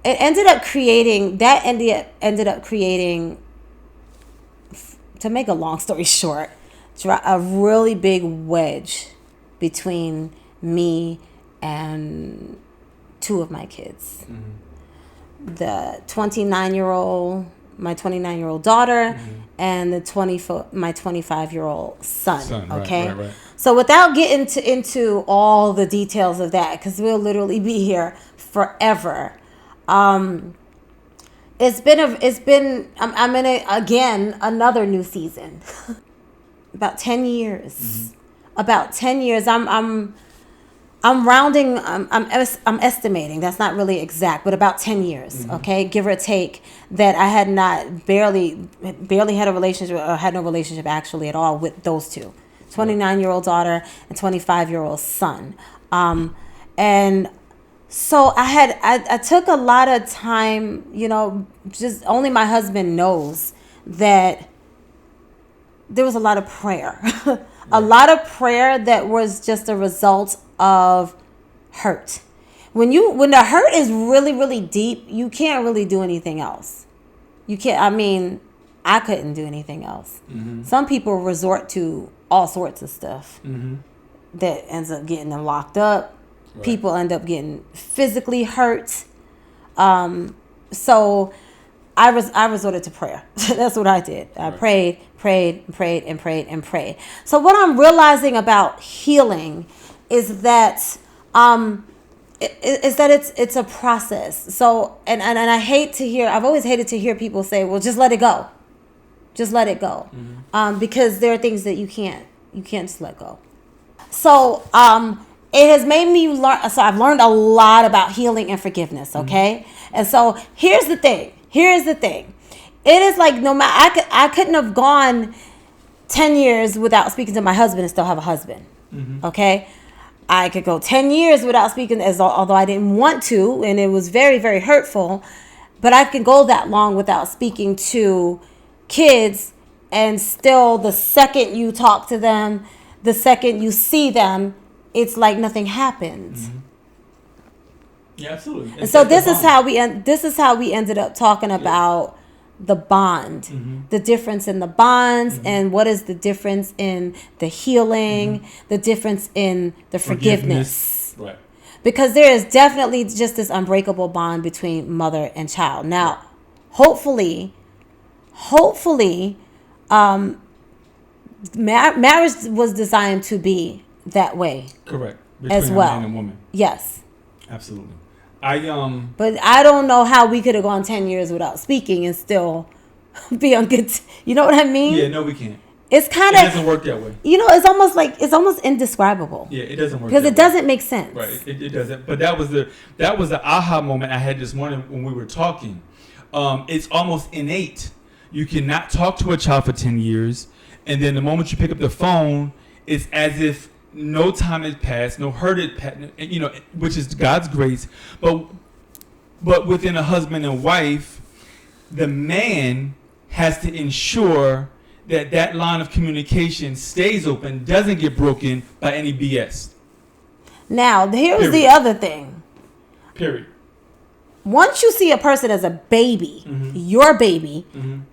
it ended up creating, to make a long story short, a really big wedge between me and two of my kids. The 29-year-old, my 29-year-old daughter, and my 25-year-old son. Okay. Right. So without getting into all the details of that, because we'll literally be here forever. I'm in another new season. About 10 years. About 10 years. I'm rounding. I'm estimating. That's not really exact, but about 10 years. Okay, give or take. That I had barely had a relationship, or had no relationship actually at all with those two, 29-year-old daughter and 25-year-old son. And so I took a lot of time. Just only my husband knows that there was a lot of prayer. A lot of prayer that was just a result of hurt. When the hurt is really, really deep, you can't really do anything else. You can't. I mean, I couldn't do anything else. Some people resort to all sorts of stuff that ends up getting them locked up. Right. People end up getting physically hurt. So I resorted to prayer. That's what I did. I prayed. So what I'm realizing about healing is that it's a process. So and I hate to hear. I've always hated to hear people say, "Well, just let it go, just let it go," because there are things that you can't just let go. So it has made me learn. So I've learned a lot about healing and forgiveness. Okay, and so here's the thing. It is like no matter I couldn't have gone 10 years without speaking to my husband and still have a husband. Okay, I could go 10 years without speaking, although I didn't want to, and it was very, very hurtful. But I could go that long without speaking to kids, and still, the second you talk to them, the second you see them, it's like nothing happened. Yeah, absolutely. And so this is how we ended up talking about the bond, the difference in the bonds, and what is the difference in the healing, the difference in the forgiveness. Right. Because there is definitely just this unbreakable bond between mother and child. Now, hopefully, marriage was designed to be that way. Correct. Between as well. A man and woman. Yes. Absolutely. But I don't know how we could have gone 10 years without speaking and still be on good. You know what I mean? Yeah, no, we can't. It's kind of. It doesn't work that way. It's almost indescribable. Yeah, it doesn't work because it doesn't make sense. Right, it doesn't. But that was the aha moment I had this morning when we were talking. It's almost innate. You cannot talk to a child for 10 years, and then the moment you pick up the phone, it's as if no time has passed, no hurt had passed, which is God's grace. But within a husband and wife, the man has to ensure that line of communication stays open, doesn't get broken by any BS. Now, here's the other thing. Period. once you see a person as a baby, your baby,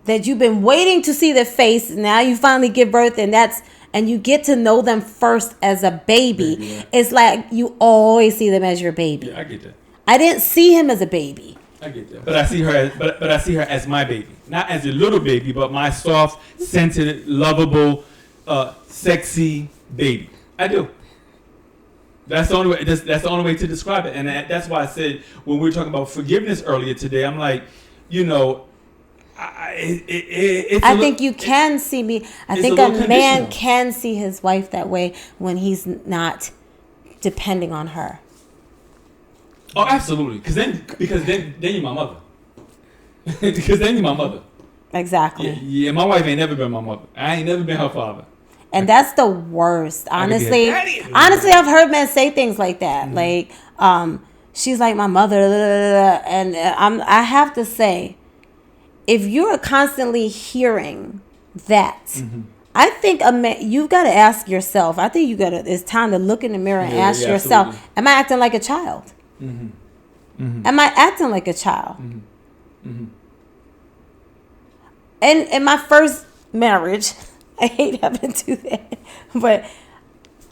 that you've been waiting to see their face, now you finally give birth, and you get to know them first as a baby. Yeah. It's like you always see them as your baby. Yeah, I get that. I didn't see him as a baby. I get that. But I see her as, but I see her as my baby. Not as a little baby, but my soft, sensitive, lovable, sexy baby. I do. That's the only way. That's the only way to describe it, and that's why I said when we were talking about forgiveness earlier today, I'm like, I think you can see me. I think a man can see his wife that way when he's not depending on her. Oh, absolutely. Because then you're my mother. Because then you're my mother. Exactly. Yeah, my wife ain't never been my mother. I ain't never been her father. And that's the worst. Honestly, I've heard men say things like that. Like, she's like my mother, and I have to say, if you're constantly hearing that, I think you've got to ask yourself. I think it's time to look in the mirror and ask yourself, absolutely. Am I acting like a child? Am I acting like a child? And in my first marriage, I hate having to do that, but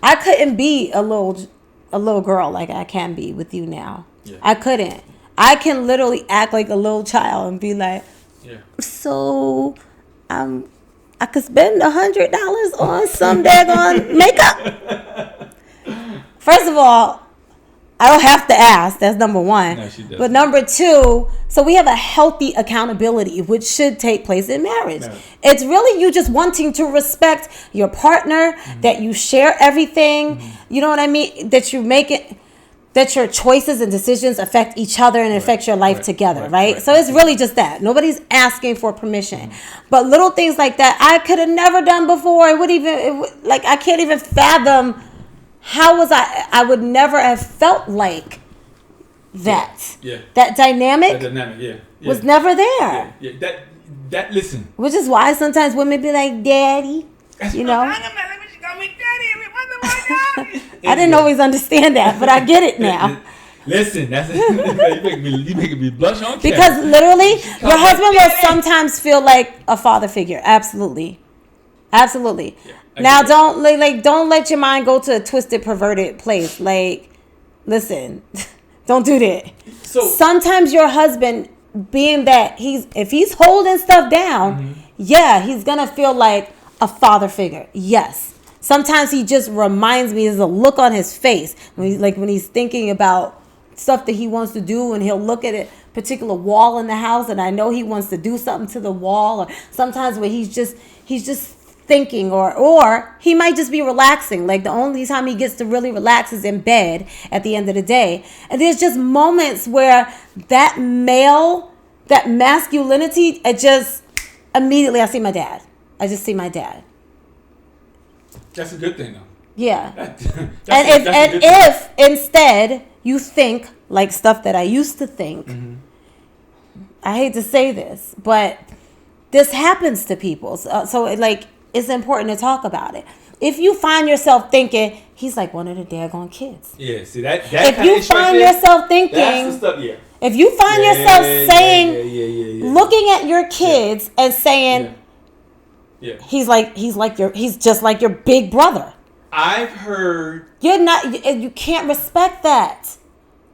I couldn't be a little girl like I can be with you now. Yeah. I couldn't. I can literally act like a little child and be like, so I could spend $100 on some daggone makeup. First of all, I don't have to ask. That's number one. No, she doesn't. But number two, so we have a healthy accountability, which should take place in marriage. No. It's really you just wanting to respect your partner, that you share everything. You know what I mean? That you make it, that your choices and decisions affect each other and affect your life together, right? So it's really just that. Nobody's asking for permission. But little things like that, I could have never done before. I can't even fathom. How was I would never have felt like that. Yeah. That dynamic, was never there. Yeah. That listen. Which is why sometimes women be like, Daddy. You know? I didn't always understand that, but I get it now. Listen, you making me blush on camera. Because literally, your husband will sometimes feel like a father figure. Absolutely. Absolutely. Yeah. Now don't let your mind go to a twisted, perverted place. Like, listen, don't do that. So sometimes your husband, being that if he's holding stuff down, he's gonna feel like a father figure. Yes. Sometimes he just reminds me. There's a look on his face when he's thinking about stuff that he wants to do, and he'll look at a particular wall in the house, and I know he wants to do something to the wall. Or sometimes when he's just thinking, or he might just be relaxing. Like the only time he gets to really relax is in bed at the end of the day. And there's just moments where that masculinity, immediately I see my dad. I just see my dad. That's a good thing though. Yeah. If instead you think like stuff that I used to think, I hate to say this, but this happens to people. So it's important to talk about it. If you find yourself thinking, he's like one of the daggone kids. Yeah, see that if you find yourself thinking, that's the stuff, if you find yourself saying, looking at your kids and saying, he's just like your big brother. I've heard you can't respect that.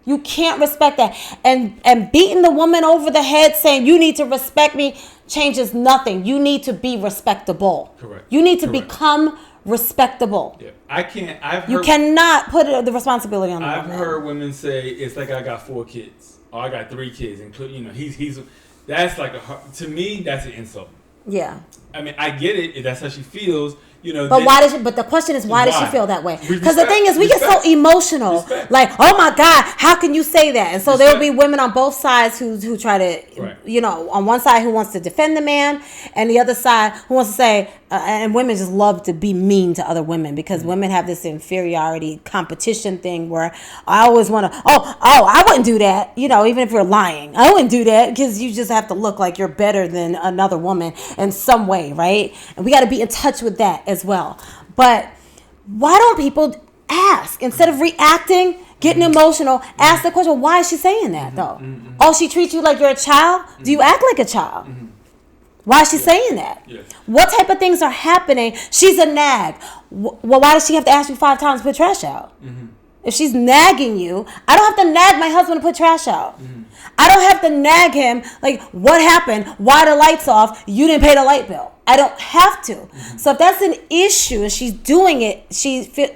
You can't respect that. And beating the woman over the head saying you need to respect me changes nothing. You need to be respectable. Correct. You need to become respectable. Yeah. I can't. You cannot put the responsibility on the woman. I've heard women say it's like I got 4 kids or I got 3 kids, including he's that's like to me that's an insult. Yeah. I mean, I get it if that's how she feels. But why does she? But the question is, why does she feel that way? Because the thing is, we get so emotional. Like, oh my God, how can you say that? And so there will be women on both sides who try to, on one side who wants to defend the man, and the other side who wants to say, and women just love to be mean to other women because women have this inferiority competition thing where I always want to, I wouldn't do that. Even if you're lying, I wouldn't do that because you just have to look like you're better than another woman in some way, right? And we got to be in touch with that as well. But why don't people ask instead of reacting? getting emotional. Ask the question, why is she saying that though? Oh, she treats you like you're a child? Do you act like a child? Why is she saying that? What type of things are happening? She's a nag. Well, why does she have to ask you 5 times to put trash out? If she's nagging you, I don't have to nag my husband to put trash out. I don't have to nag him like, what happened? Why the lights off? You didn't pay the light bill. I don't have to. So if that's an issue and she's doing it,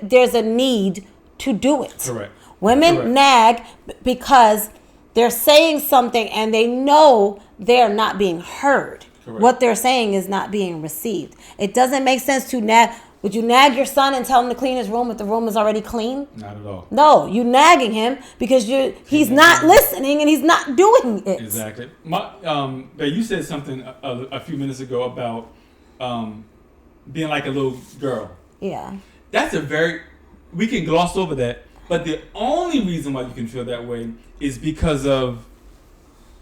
there's a need to do it. Correct. Women nag because they're saying something and they know they're not being heard. Correct. What they're saying is not being received. It doesn't make sense to nag. Would you nag your son and tell him to clean his room if the room is already clean? Not at all. No, you nagging him because he's not listening and he's not doing it. Exactly. But you said something a few minutes ago about being like a little girl. Yeah. That's we can gloss over that, but the only reason why you can feel that way is because of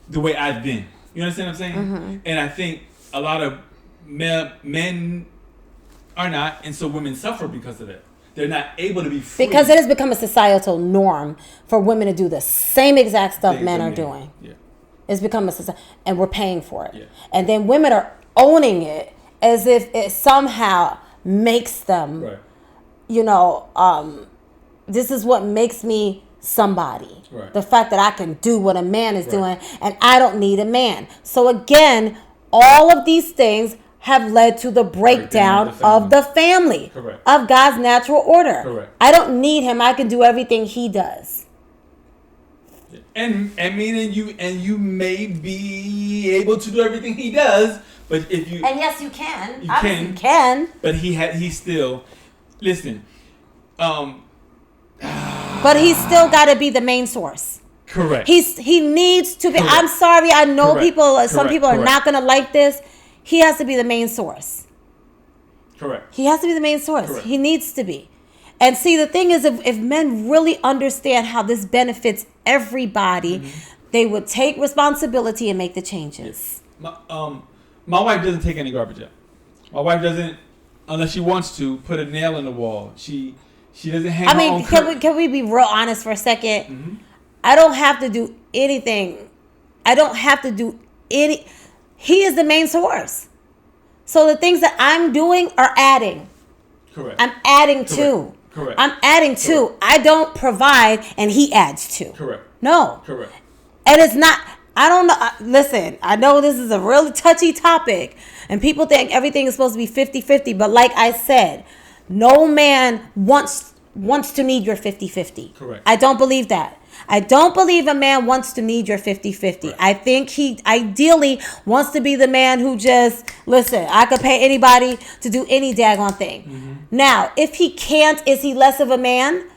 the way I've been. You understand what I'm saying? And I think a lot of men are not, and so women suffer because of that. They're not able to be free. Because it has become a societal norm for women to do the same exact stuff men are doing. Yeah. It's become a society, and we're paying for it. Yeah. And then women are owning it as if it somehow makes them, this is what makes me somebody. Right. The fact that I can do what a man is doing and I don't need a man. So again, all of these things have led to the breakdown of the family. Correct. Of God's natural order. Correct. I don't need him. I can do everything he does. And you may be able to do everything he does, but if you yes, you can. You can. But he still listen. But he's still got to be the main source. Correct. He needs to be. Correct. I'm sorry. I know some people are not going to like this. He has to be the main source. Correct. He has to be the main source. Correct. He needs to be. And see, the thing is, if men really understand how this benefits everybody, they would take responsibility and make the changes. My wife doesn't take any garbage out. My wife doesn't, unless she wants to, put a nail in the wall. She doesn't hang her own curtain. Can we be real honest for a second? I don't have to do anything. I don't have to do any. He is the main source. So the things that I'm doing are adding. Correct. I'm adding to. Correct. I'm adding to. I don't provide and he adds to. Correct. No. Correct. And it's not, I don't know. Listen, I know this is a really touchy topic and people think everything is supposed to be 50-50. But like I said, no man wants to need your 50-50. Correct. I don't believe that. I don't believe a man wants to need your 50-50. Right. I think he ideally wants to be the man who just, listen, I could pay anybody to do any daggone thing. Now, if he can't, is he less of a man?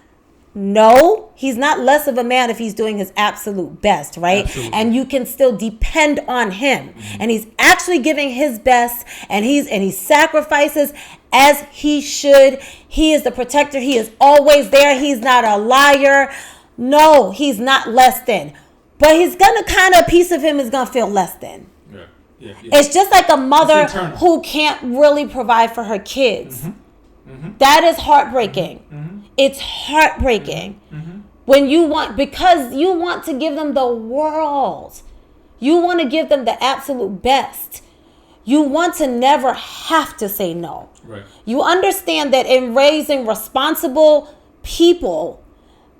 No, he's not less of a man if he's doing his absolute best, right? Absolutely. And you can still depend on him. And he's actually giving his best and he sacrifices as he should. He is the protector. He is always there. He's not a liar. No, he's not less than. But he's going to kind of, a piece of him is going to feel less than. Yeah. It's just like a mother who can't really provide for her kids. That is heartbreaking. It's heartbreaking. When because you want to give them the world. You want to give them the absolute best. You want to never have to say no. Right. You understand that in raising responsible people,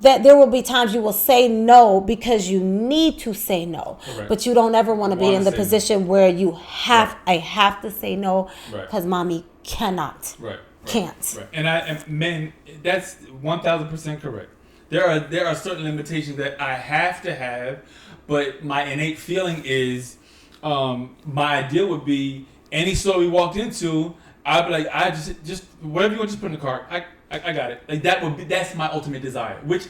that there will be times you will say no because you need to say no. Right. But you don't ever want to be in the position where you I have to say no because mommy cannot. Can't. Right. And men, that's 1,000% correct. There are certain limitations that I have to have, but my innate feeling is my ideal would be any store we walked into, I'd be like, I just whatever you want, just put in the cart. I got it. Like that's my ultimate desire, which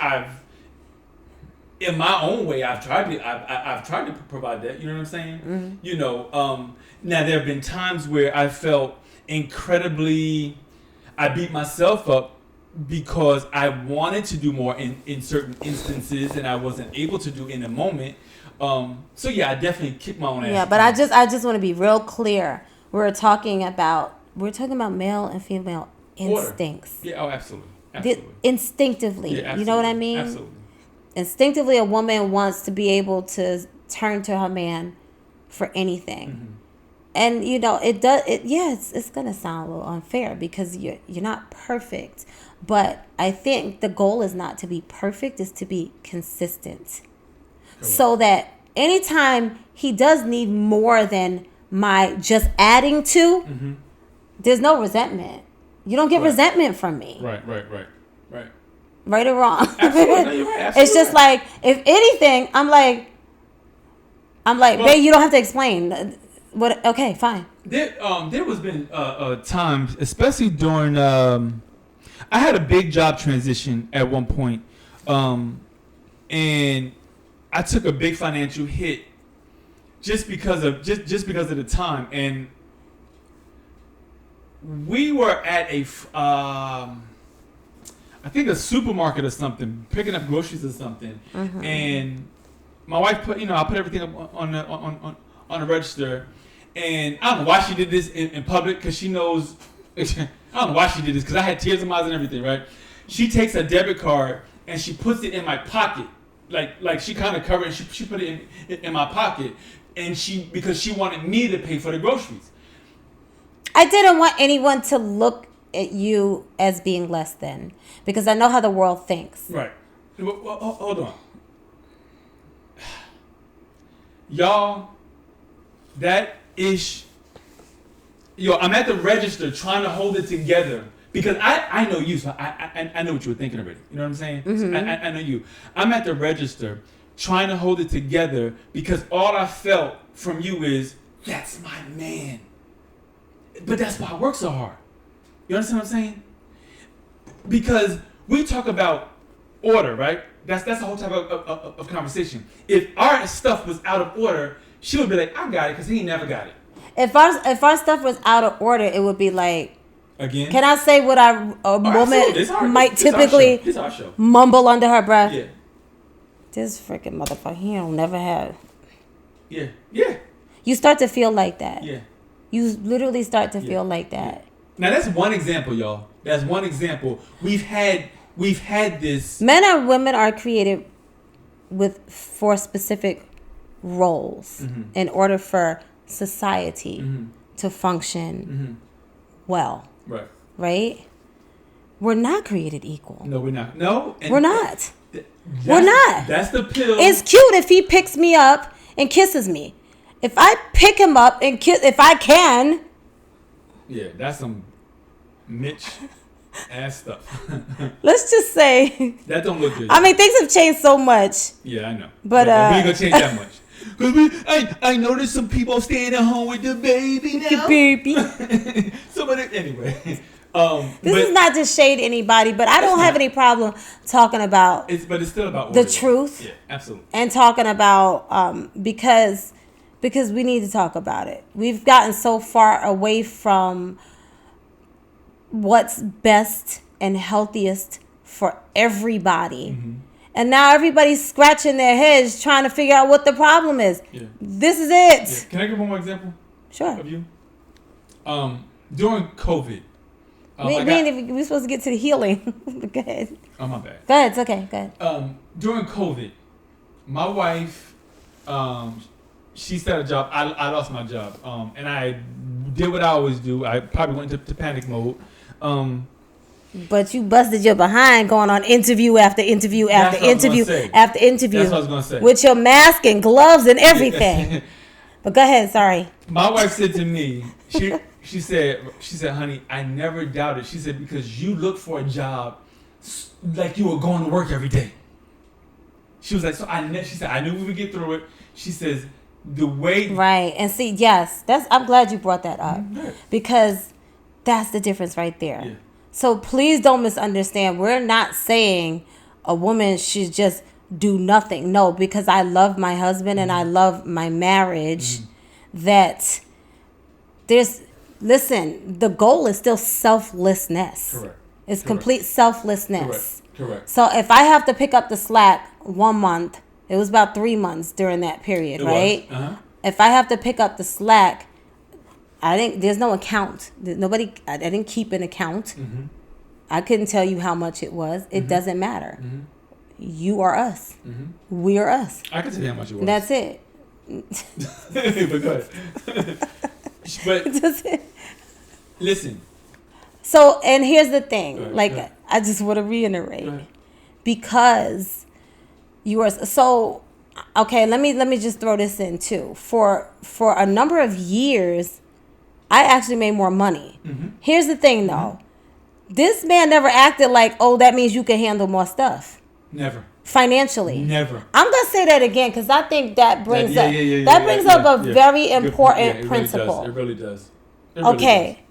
in my own way, I've tried to provide that. You know what I'm saying? You know, now there have been times where I felt incredibly, I beat myself up because I wanted to do more in certain instances and I wasn't able to do in the moment. So yeah, I definitely kicked my own ass. Yeah, but I just want to be real clear. We're talking about male and female instincts. Yeah, oh, absolutely. Instinctively. Yeah, absolutely. You know what I mean? Absolutely. instinctively a woman wants to be able to turn to her man for anything. Mm-hmm. And you know, it's gonna sound a little unfair because you're not perfect, but I think the goal is not to be perfect, is to be consistent. Correct. So that anytime he does need more than my just adding to, mm-hmm. there's no resentment. You don't get resentment from me. Right. Right or wrong. Absolutely. No, you're right. Absolutely. It's just like, if anything, I'm like, babe, you don't have to explain. What? Okay, fine. There was been times, especially during, I had a big job transition at one point, and I took a big financial hit just because of the time, and we were at I think a supermarket or something, picking up groceries or something, mm-hmm. and my wife put, I put everything up on the register. And I don't know why she did this in public, because she knows. I don't know why she did this, because I had tears in my eyes and everything, right? She takes a debit card and she puts it in my pocket, like she kind of covered it. She put it in my pocket, and because she wanted me to pay for the groceries. I didn't want anyone to look at you as being less than, because I know how the world thinks. Right. Well, hold on, y'all. That ish. I'm at the register trying to hold it together because I know you, so I know what you were thinking already. You know what I'm saying? Mm-hmm. I know you. I'm at the register trying to hold it together because all I felt from you is, that's my man. But that's why I work so hard. You understand what I'm saying? Because we talk about order, right? That's the whole type of conversation. If our stuff was out of order, she would be like, I got it, because he never got it. If our stuff was out of order, it would be like, again, can I say what a woman might typically mumble under her breath? Yeah. This freaking motherfucker, he don't never have. Yeah. You start to feel like that. Yeah. You literally start to feel like that. Now that's one example, y'all. That's one example. We've had this. Men and women are created for specific roles, mm-hmm. in order for society, mm-hmm. to function, mm-hmm. well. Right? We're not created equal. No, we're not. No, we're not. We're not. That's the pill. It's cute if he picks me up and kisses me. If I pick him up and kiss, if I can. Yeah, that's some Mitch ass stuff. Let's just say that don't look good. I mean, things have changed so much. Yeah, I know. But we ain't gonna change that much. Because I noticed some people staying at home with the baby now. The baby. Anyway. This is not to shade anybody, but I don't have any problem talking about. But it's still about the truth. Yeah, absolutely. And talking about because we need to talk about it. We've gotten so far away from what's best and healthiest for everybody. Mm-hmm. And now everybody's scratching their heads trying to figure out what the problem is. Yeah. This is it. Yeah. Can I give one more example? Sure. Of you? During COVID. We're supposed to get to the healing. Go ahead. Oh, my bad. Go ahead. It's okay. Go ahead. During COVID, my wife, she started a job. I lost my job. And I did what I always do. I probably went into panic mode. But you busted your behind going on interview after interview after interview after interview. That's what I was going to say. With your mask and gloves and everything. But go ahead, sorry. My wife said to me, she said, honey, I never doubted. She said, because you look for a job like you were going to work every day. She was like, she said, I knew we would get through it. She says, the way. Right. And see, yes, I'm glad you brought that up. Mm-hmm. Because that's the difference right there. Yeah. So please don't misunderstand. We're not saying a woman should just do nothing. No, because I love my husband, mm-hmm. and I love my marriage. Mm-hmm. That listen, the goal is still selflessness. Correct. It's complete selflessness. Correct. So if I have to pick up the slack 1 month, it was about 3 months during that period, right? Uh-huh. If I have to pick up the slack, I think there's no account. I didn't keep an account. Mm-hmm. I couldn't tell you how much it was. It mm-hmm. doesn't matter. Mm-hmm. you are us. Mm-hmm. We are us. I can tell you how much it was. That's it. But go ahead. But That's it. listen. So, and here's the thing. Go ahead. I just want to reiterate. Because you are so okay, let me just throw this in too. For a number of years, I actually made more money. Mm-hmm. Here's the thing though. This man never acted like, oh, that means you can handle more stuff. Never. Financially. Never. I'm gonna say that again because I think that brings up a very important principle. It really does. Okay.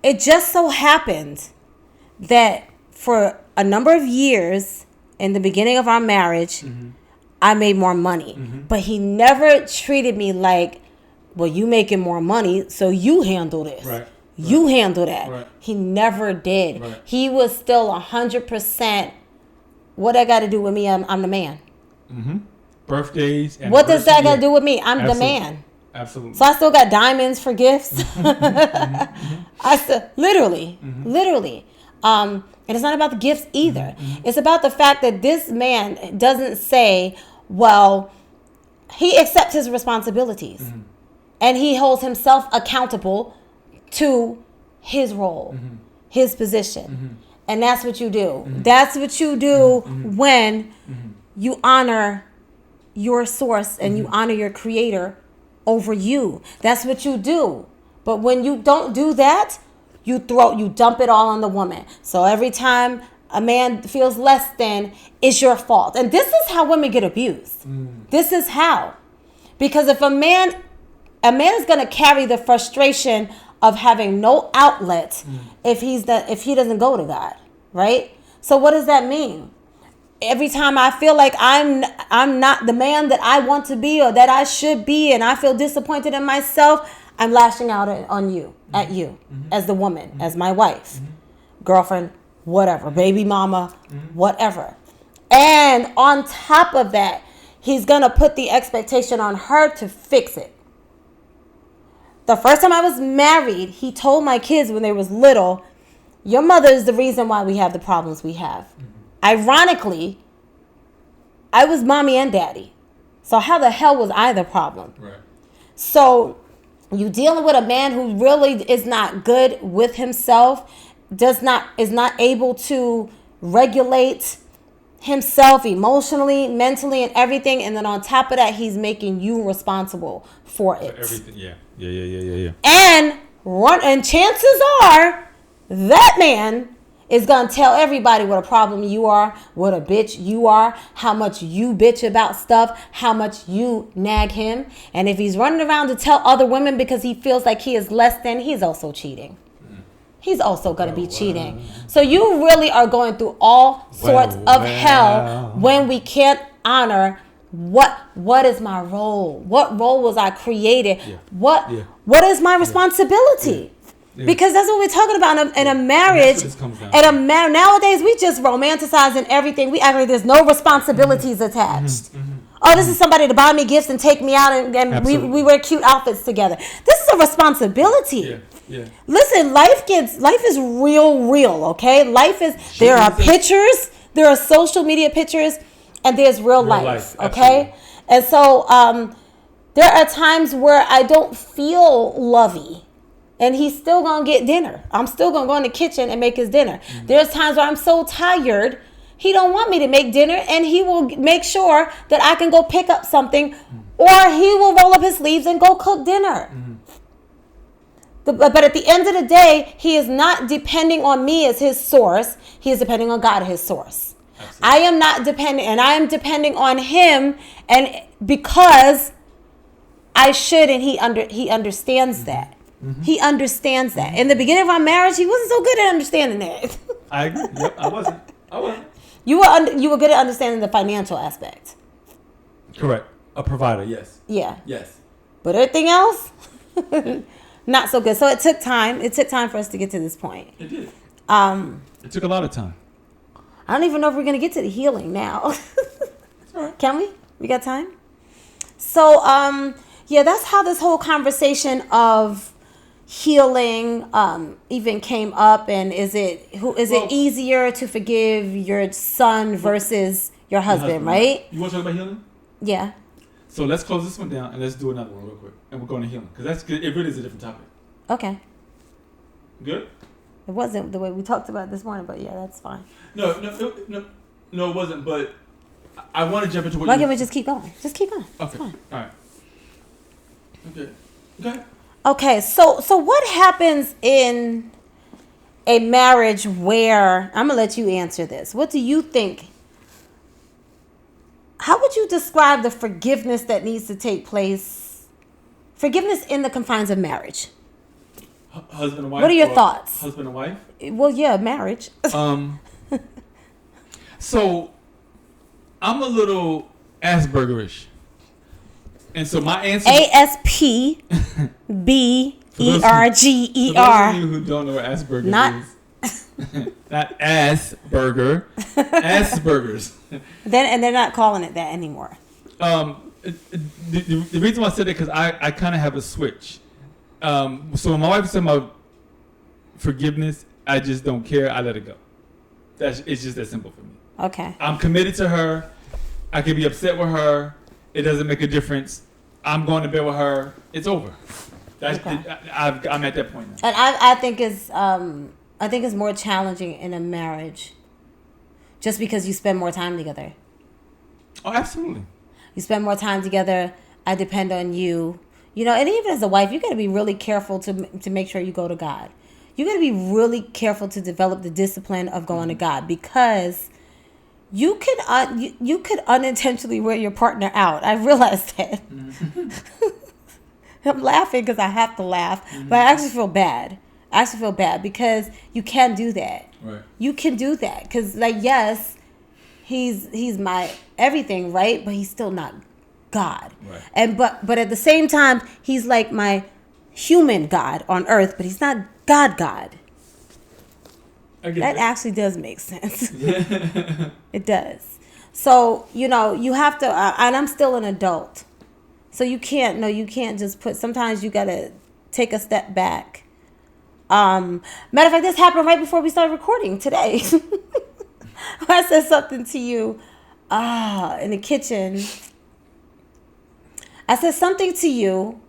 It just so happened that for a number of years in the beginning of our marriage, I made more money. But he never treated me like, well, you making more money, so you handle this. Right. You handle that. Right. He never did. Right. He was still 100%. What I got to do with me? I'm the man. Mm-hmm. Birthdays. What does that got to do with me? I'm the man. Absolutely. So I still got diamonds for gifts. I still literally. And it's not about the gifts either. It's about the fact that this man doesn't say, well, he accepts his responsibilities and he holds himself accountable to his role, his position. And that's what you do. That's what you do when you honor your source and you honor your creator over you. That's what you do. But when you don't do that, you dump it all on the woman. So every time a man feels less than, it's your fault. And this is how women get abused. This is how. Because if a man is going to carry the frustration of having no outlet if he doesn't go to God, right? So what does that mean? Every time I feel like I'm not the man that I want to be or that I should be, and I feel disappointed in myself, I'm lashing out on you, at you, as the woman, as my wife, girlfriend, whatever, baby mama, whatever. And on top of that, he's going to put the expectation on her to fix it. The first time I was married, he told my kids when they was little, your mother is the reason why we have the problems we have. Ironically, I was mommy and daddy. So how the hell was I the problem? Right. So you dealing with a man who really is not good with himself, is not able to regulate himself emotionally, mentally, and everything. And then on top of that, he's making you responsible for it. Everything. Yeah. And chances are that man is going to tell everybody what a problem you are, what a bitch you are, how much you bitch about stuff, how much you nag him. And if he's running around to tell other women because he feels like he is less than, he's also cheating. He's also going to be cheating. So you really are going through all sorts of hell when we can't honor what is my role? What role was I created? Yeah. What is my responsibility? Yeah. Because that's what we're talking about in a marriage. Nowadays, we just romanticizing everything. We act like there's no responsibilities attached. Oh, this is somebody to buy me gifts and take me out and we wear cute outfits together. This is a responsibility. Yeah. Listen, life is real, okay? There are pictures, there are social media pictures, and there's real life, okay? And so there are times where I don't feel lovey. And he's still going to get dinner. I'm still going to go in the kitchen and make his dinner. There's times where I'm so tired, he don't want me to make dinner, and he will make sure that I can go pick up something, or he will roll up his sleeves and go cook dinner. But at the end of the day, he is not depending on me as his source. He is depending on God as his source. Absolutely. I am not dependent, and I am depending on him, and because I should, and he understands that. He understands that. In the beginning of our marriage, he wasn't so good at understanding that. I agree. Yep, I wasn't. You were good at understanding the financial aspect. Correct. A provider, yes. Yeah. Yes. But everything else, not so good. So it took time. It took time for us to get to this point. It did. It took a lot of time. I don't even know if we're going to get to the healing now. Right. Can we? We got time? So, yeah, that's how this whole conversation of healing even came up, and is it easier to forgive your son versus your husband, right? You want to talk about healing? Yeah. So let's close this one down and let's do another one real quick, and we're going to healing because that's good. It really is a different topic. Okay. Good. It wasn't the way we talked about it this morning, but yeah, that's fine. No, it wasn't. But I want to jump into what. Why can't we just keep going? Just keep going. Okay. All right. Okay. Okay. So what happens in a marriage where I'm gonna let you answer this? What do you think? How would you describe the forgiveness that needs to take place? Forgiveness in the confines of marriage. Husband and wife. What are your thoughts? Husband and wife. Well, yeah, marriage. So I'm a little Aspergerish, and so my answer ASPBERGER. For those of you who don't know what Asperger is, not Asperger, Asperger's. And they're not calling it that anymore. The reason why I said it because I kind of have a switch. So when my wife said about forgiveness, I just don't care. I let it go. It's just that simple for me. Okay. I'm committed to her. I can be upset with her. It doesn't make a difference. I'm going to bed with her. It's over. I'm at that point now. And I think it's more challenging in a marriage, just because you spend more time together. Oh, absolutely. You spend more time together. I depend on you. You know, and even as a wife, you got to be really careful to make sure you go to God. You got to be really careful to develop the discipline of going to God, because you could unintentionally wear your partner out. I realized that. Mm-hmm. I'm laughing because I have to laugh, but I actually feel bad. Because you can do that. Right. You can do that because, like, yes, he's my everything, right? But he's still not God. Right. And but at the same time, he's like my human God on earth, but he's not God. That actually does make sense. It does. So, you know, you have to, and I'm still an adult. So you can't just sometimes you got to take a step back. Matter of fact, this happened right before we started recording today. I said something to you in the kitchen. I said something to you.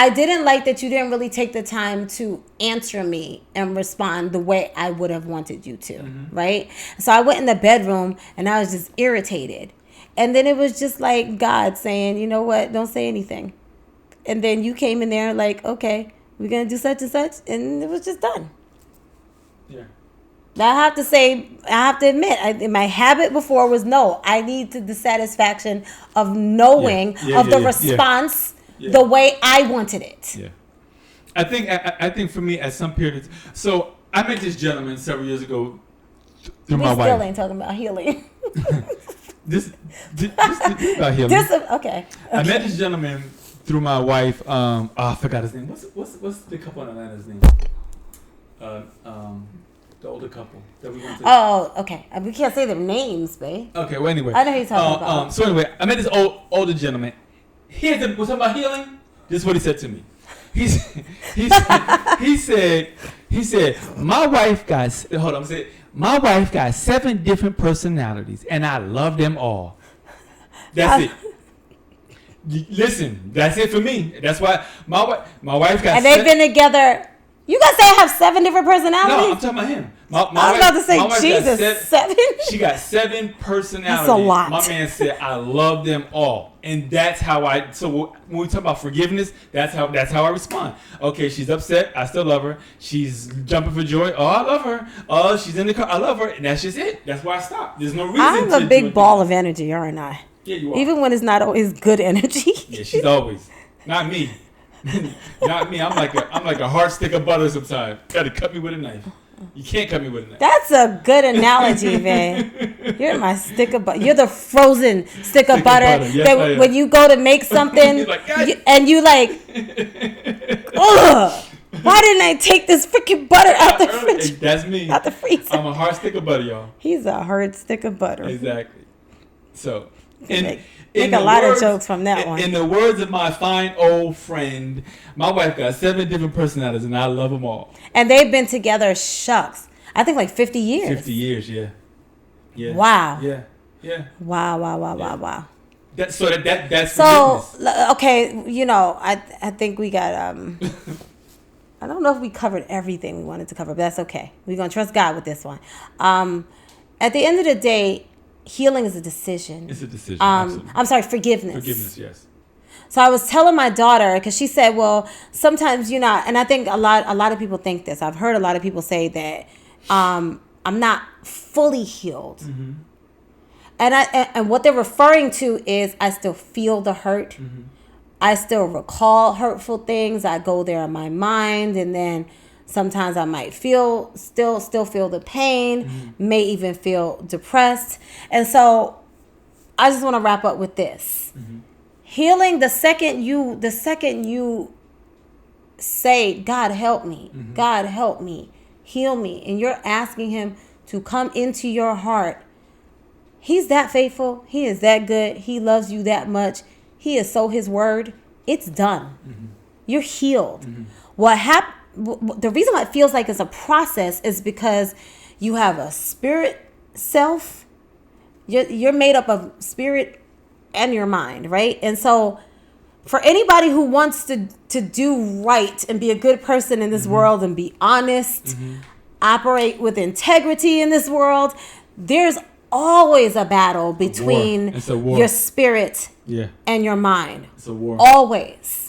I didn't like that you didn't really take the time to answer me and respond the way I would have wanted you to, right? So I went in the bedroom and I was just irritated. And then it was just like God saying, you know what, don't say anything. And then you came in there like, okay, we're going to do such and such. And it was just done. Yeah. Now I have to admit, my habit before was no. I needed the satisfaction of knowing the response the way I wanted it. Yeah. I think for me, at some periods, so I met this gentleman several years ago through my wife. We still ain't talking about healing. This about healing. Okay. I met this gentleman through my wife. I forgot his name. What's the couple in Atlanta's name? The older couple that we went to. Oh, okay. We can't say their names, babe. Okay. Well, anyway. I know who you're talking about. So anyway, I met this older gentleman. We're talking about healing. This is what he said to me. He said, my wife got 7 different personalities, and I love them all. That's it. Listen, that's it for me. That's why my wife got. And they've been together. You guys say I have 7 different personalities? No, I'm talking about him. I was about to say, Jesus, 7? She got 7 personalities. That's a lot. My man said, I love them all. And that's how so when we talk about forgiveness, that's how I respond. Okay, she's upset. I still love her. She's jumping for joy. Oh, I love her. Oh, she's in the car. I love her. And that's just it. That's where I stop. There's no reason I'm a big ball of energy, aren't I? Yeah, you are. Even when it's not always good energy. Yeah, she's always. Not me. Not me. I'm like a hard stick of butter sometimes. Got to cut me with a knife. You can't cut me with a knife. That's a good analogy, man. You're my stick of butter. You're the frozen stick of butter. Yes, that when you go to make something like, you like, ugh, why didn't I take this freaking butter out the fridge? That's me. Out the freezer. I'm a hard stick of butter, y'all. He's a hard stick of butter. Exactly. So, make a lot of jokes from that one. In the words of my fine old friend, my wife got 7 different personalities, and I love them all. And they've been together, shucks, I think like 50 years. 50 years, yeah. Yeah. Wow. Yeah. Yeah. Wow. That's forgiveness. So, okay, you know, I think we got, I don't know if we covered everything we wanted to cover, but that's okay. We're going to trust God with this one. At the end of the day, healing is a decision. It's a decision. I'm sorry, forgiveness. Forgiveness, yes. So I was telling my daughter, because she said, well, sometimes you're not, and I think a lot of people think this. I've heard a lot of people say that I'm not fully healed. Mm-hmm. And what they're referring to is I still feel the hurt. Mm-hmm. I still recall hurtful things. I go there in my mind, and then sometimes I might still feel the pain, mm-hmm. may even feel depressed. And so I just want to wrap up with this. Mm-hmm. Healing, the second you say, God help me, mm-hmm. God help me, heal me, and you're asking him to come into your heart, he's that faithful, he is that good, he loves you that much, he is so his word, it's done. Mm-hmm. You're healed. Mm-hmm. The reason why it feels like it's a process is because you have a spirit self. You're made up of spirit and your mind, right? And so for anybody who wants to do right and be a good person in this mm-hmm. world and be honest, mm-hmm. operate with integrity in this world, there's always a battle between your spirit and your mind. It's a war. Always.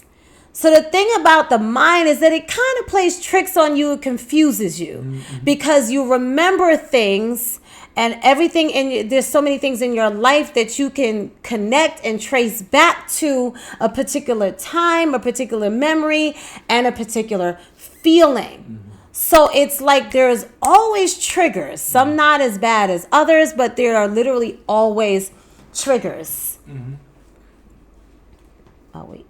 So the thing about the mind is that it kind of plays tricks on you. It confuses you mm-hmm. because you remember things and everything. And there's so many things in your life that you can connect and trace back to a particular time, a particular memory, and a particular feeling. Mm-hmm. So it's like there's always triggers, some not as bad as others, but there are literally always triggers. Mm-hmm. Oh, wait.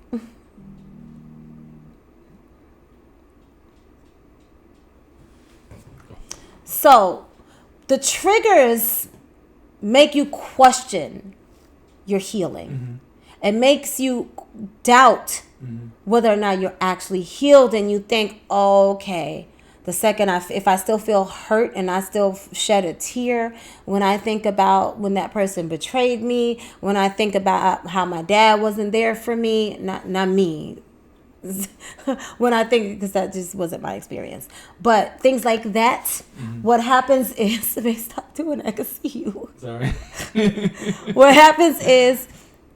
So the triggers make you question your healing. Mm-hmm. It makes you doubt mm-hmm. whether or not you're actually healed, and you think, oh, okay, the second if I still feel hurt and I still shed a tear when I think about when that person betrayed me, when I think about how my dad wasn't there for me, not me, when I think, because that just wasn't my experience, but things like that, mm-hmm. what happens is, they stop doing it, I can see you. Sorry. What happens is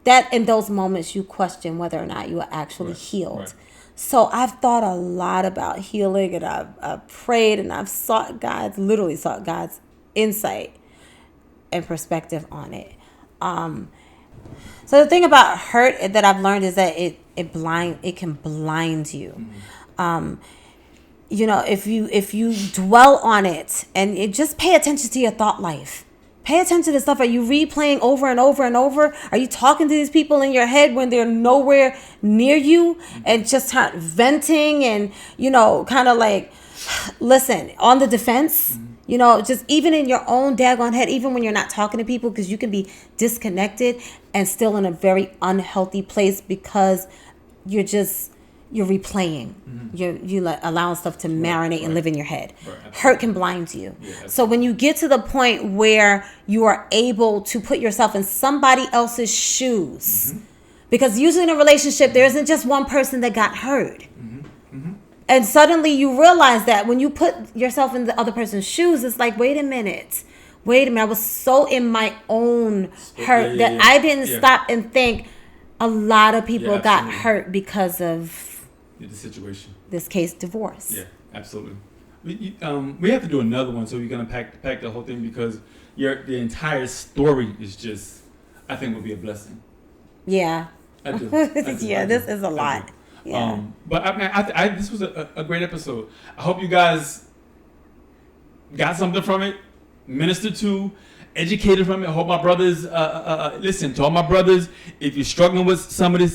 that in those moments you question whether or not you are actually healed. Right. So I've thought a lot about healing, and I've prayed, and I've literally sought God's insight and perspective on it. So the thing about hurt that I've learned is that it can blind you. Mm-hmm. You know, if you dwell on it and just pay attention to your thought life. Pay attention to stuff. Are you replaying over and over and over? Are you talking to these people in your head when they're nowhere near you and just venting and, you know, kind of like, listen, on the defense, you know, just even in your own daggone head, even when you're not talking to people, because you can be disconnected and still in a very unhealthy place because you're replaying. Mm-hmm. You allowing stuff to marinate and live in your head. Right, hurt can blind you. Yeah, so when you get to the point where you are able to put yourself in somebody else's shoes, mm-hmm. because usually in a relationship there isn't just one person that got hurt. Mm-hmm. Mm-hmm. And suddenly you realize that when you put yourself in the other person's shoes, it's like, wait a minute, I was so in my own hurt that I didn't stop and think a lot of people got hurt because of the situation. This case, divorce. Yeah, absolutely. We have to do another one, so we're gonna pack the whole thing, because the entire story is just, I think, would be a blessing. Yeah. I do. Yeah, this is a lot. Yeah. But I this was a great episode. I hope you guys got something from it, ministered to, educated from it. I hope my brothers listen to all my brothers. If you're struggling with some of the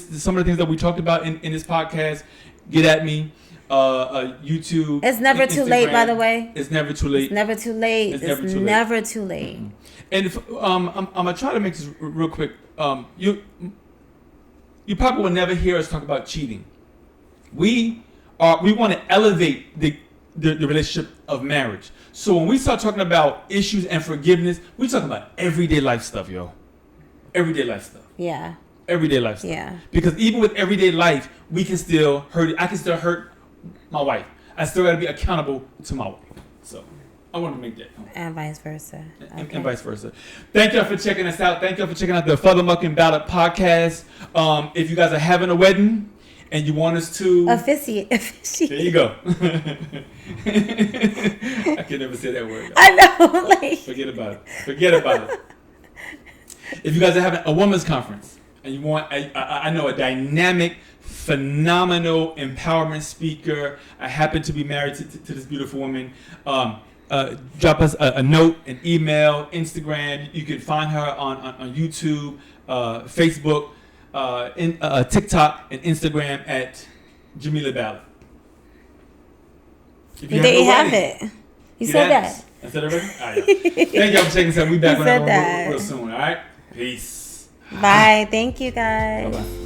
things that we talked about in this podcast, get at me. YouTube. It's never too late, by the way. It's never too late. It's never too late. It's never too late. Mm-hmm. And if, I'm gonna try to make this real quick. You probably will never hear us talk about cheating. We want to elevate the relationship of marriage. So when we start talking about issues and forgiveness, we talking about everyday life stuff, yo. Everyday life stuff. Yeah. Everyday life stuff. Yeah. Because even with everyday life, we can still hurt. I can still hurt my wife. I still got to be accountable to my wife. So I want to make that point. And vice versa. And vice versa. Thank y'all for checking us out. Thank y'all for checking out the Fuddle Muck and Ballot podcast. If you guys are having a wedding and you want us to officiate. There you go. I can never say that word. I know. Like, forget about it. If you guys are having a women's conference and you want, I know a dynamic, phenomenal empowerment speaker. I happen to be married to this beautiful woman. Drop us a note, an email, Instagram. You can find her on YouTube, Facebook, TikTok, and Instagram at Jamila Ballard. There you have it. You said that. I said it already? All right. Thank y'all for checking us out. We'll be back real soon. All right? Peace. Bye. Thank you, guys. Bye-bye.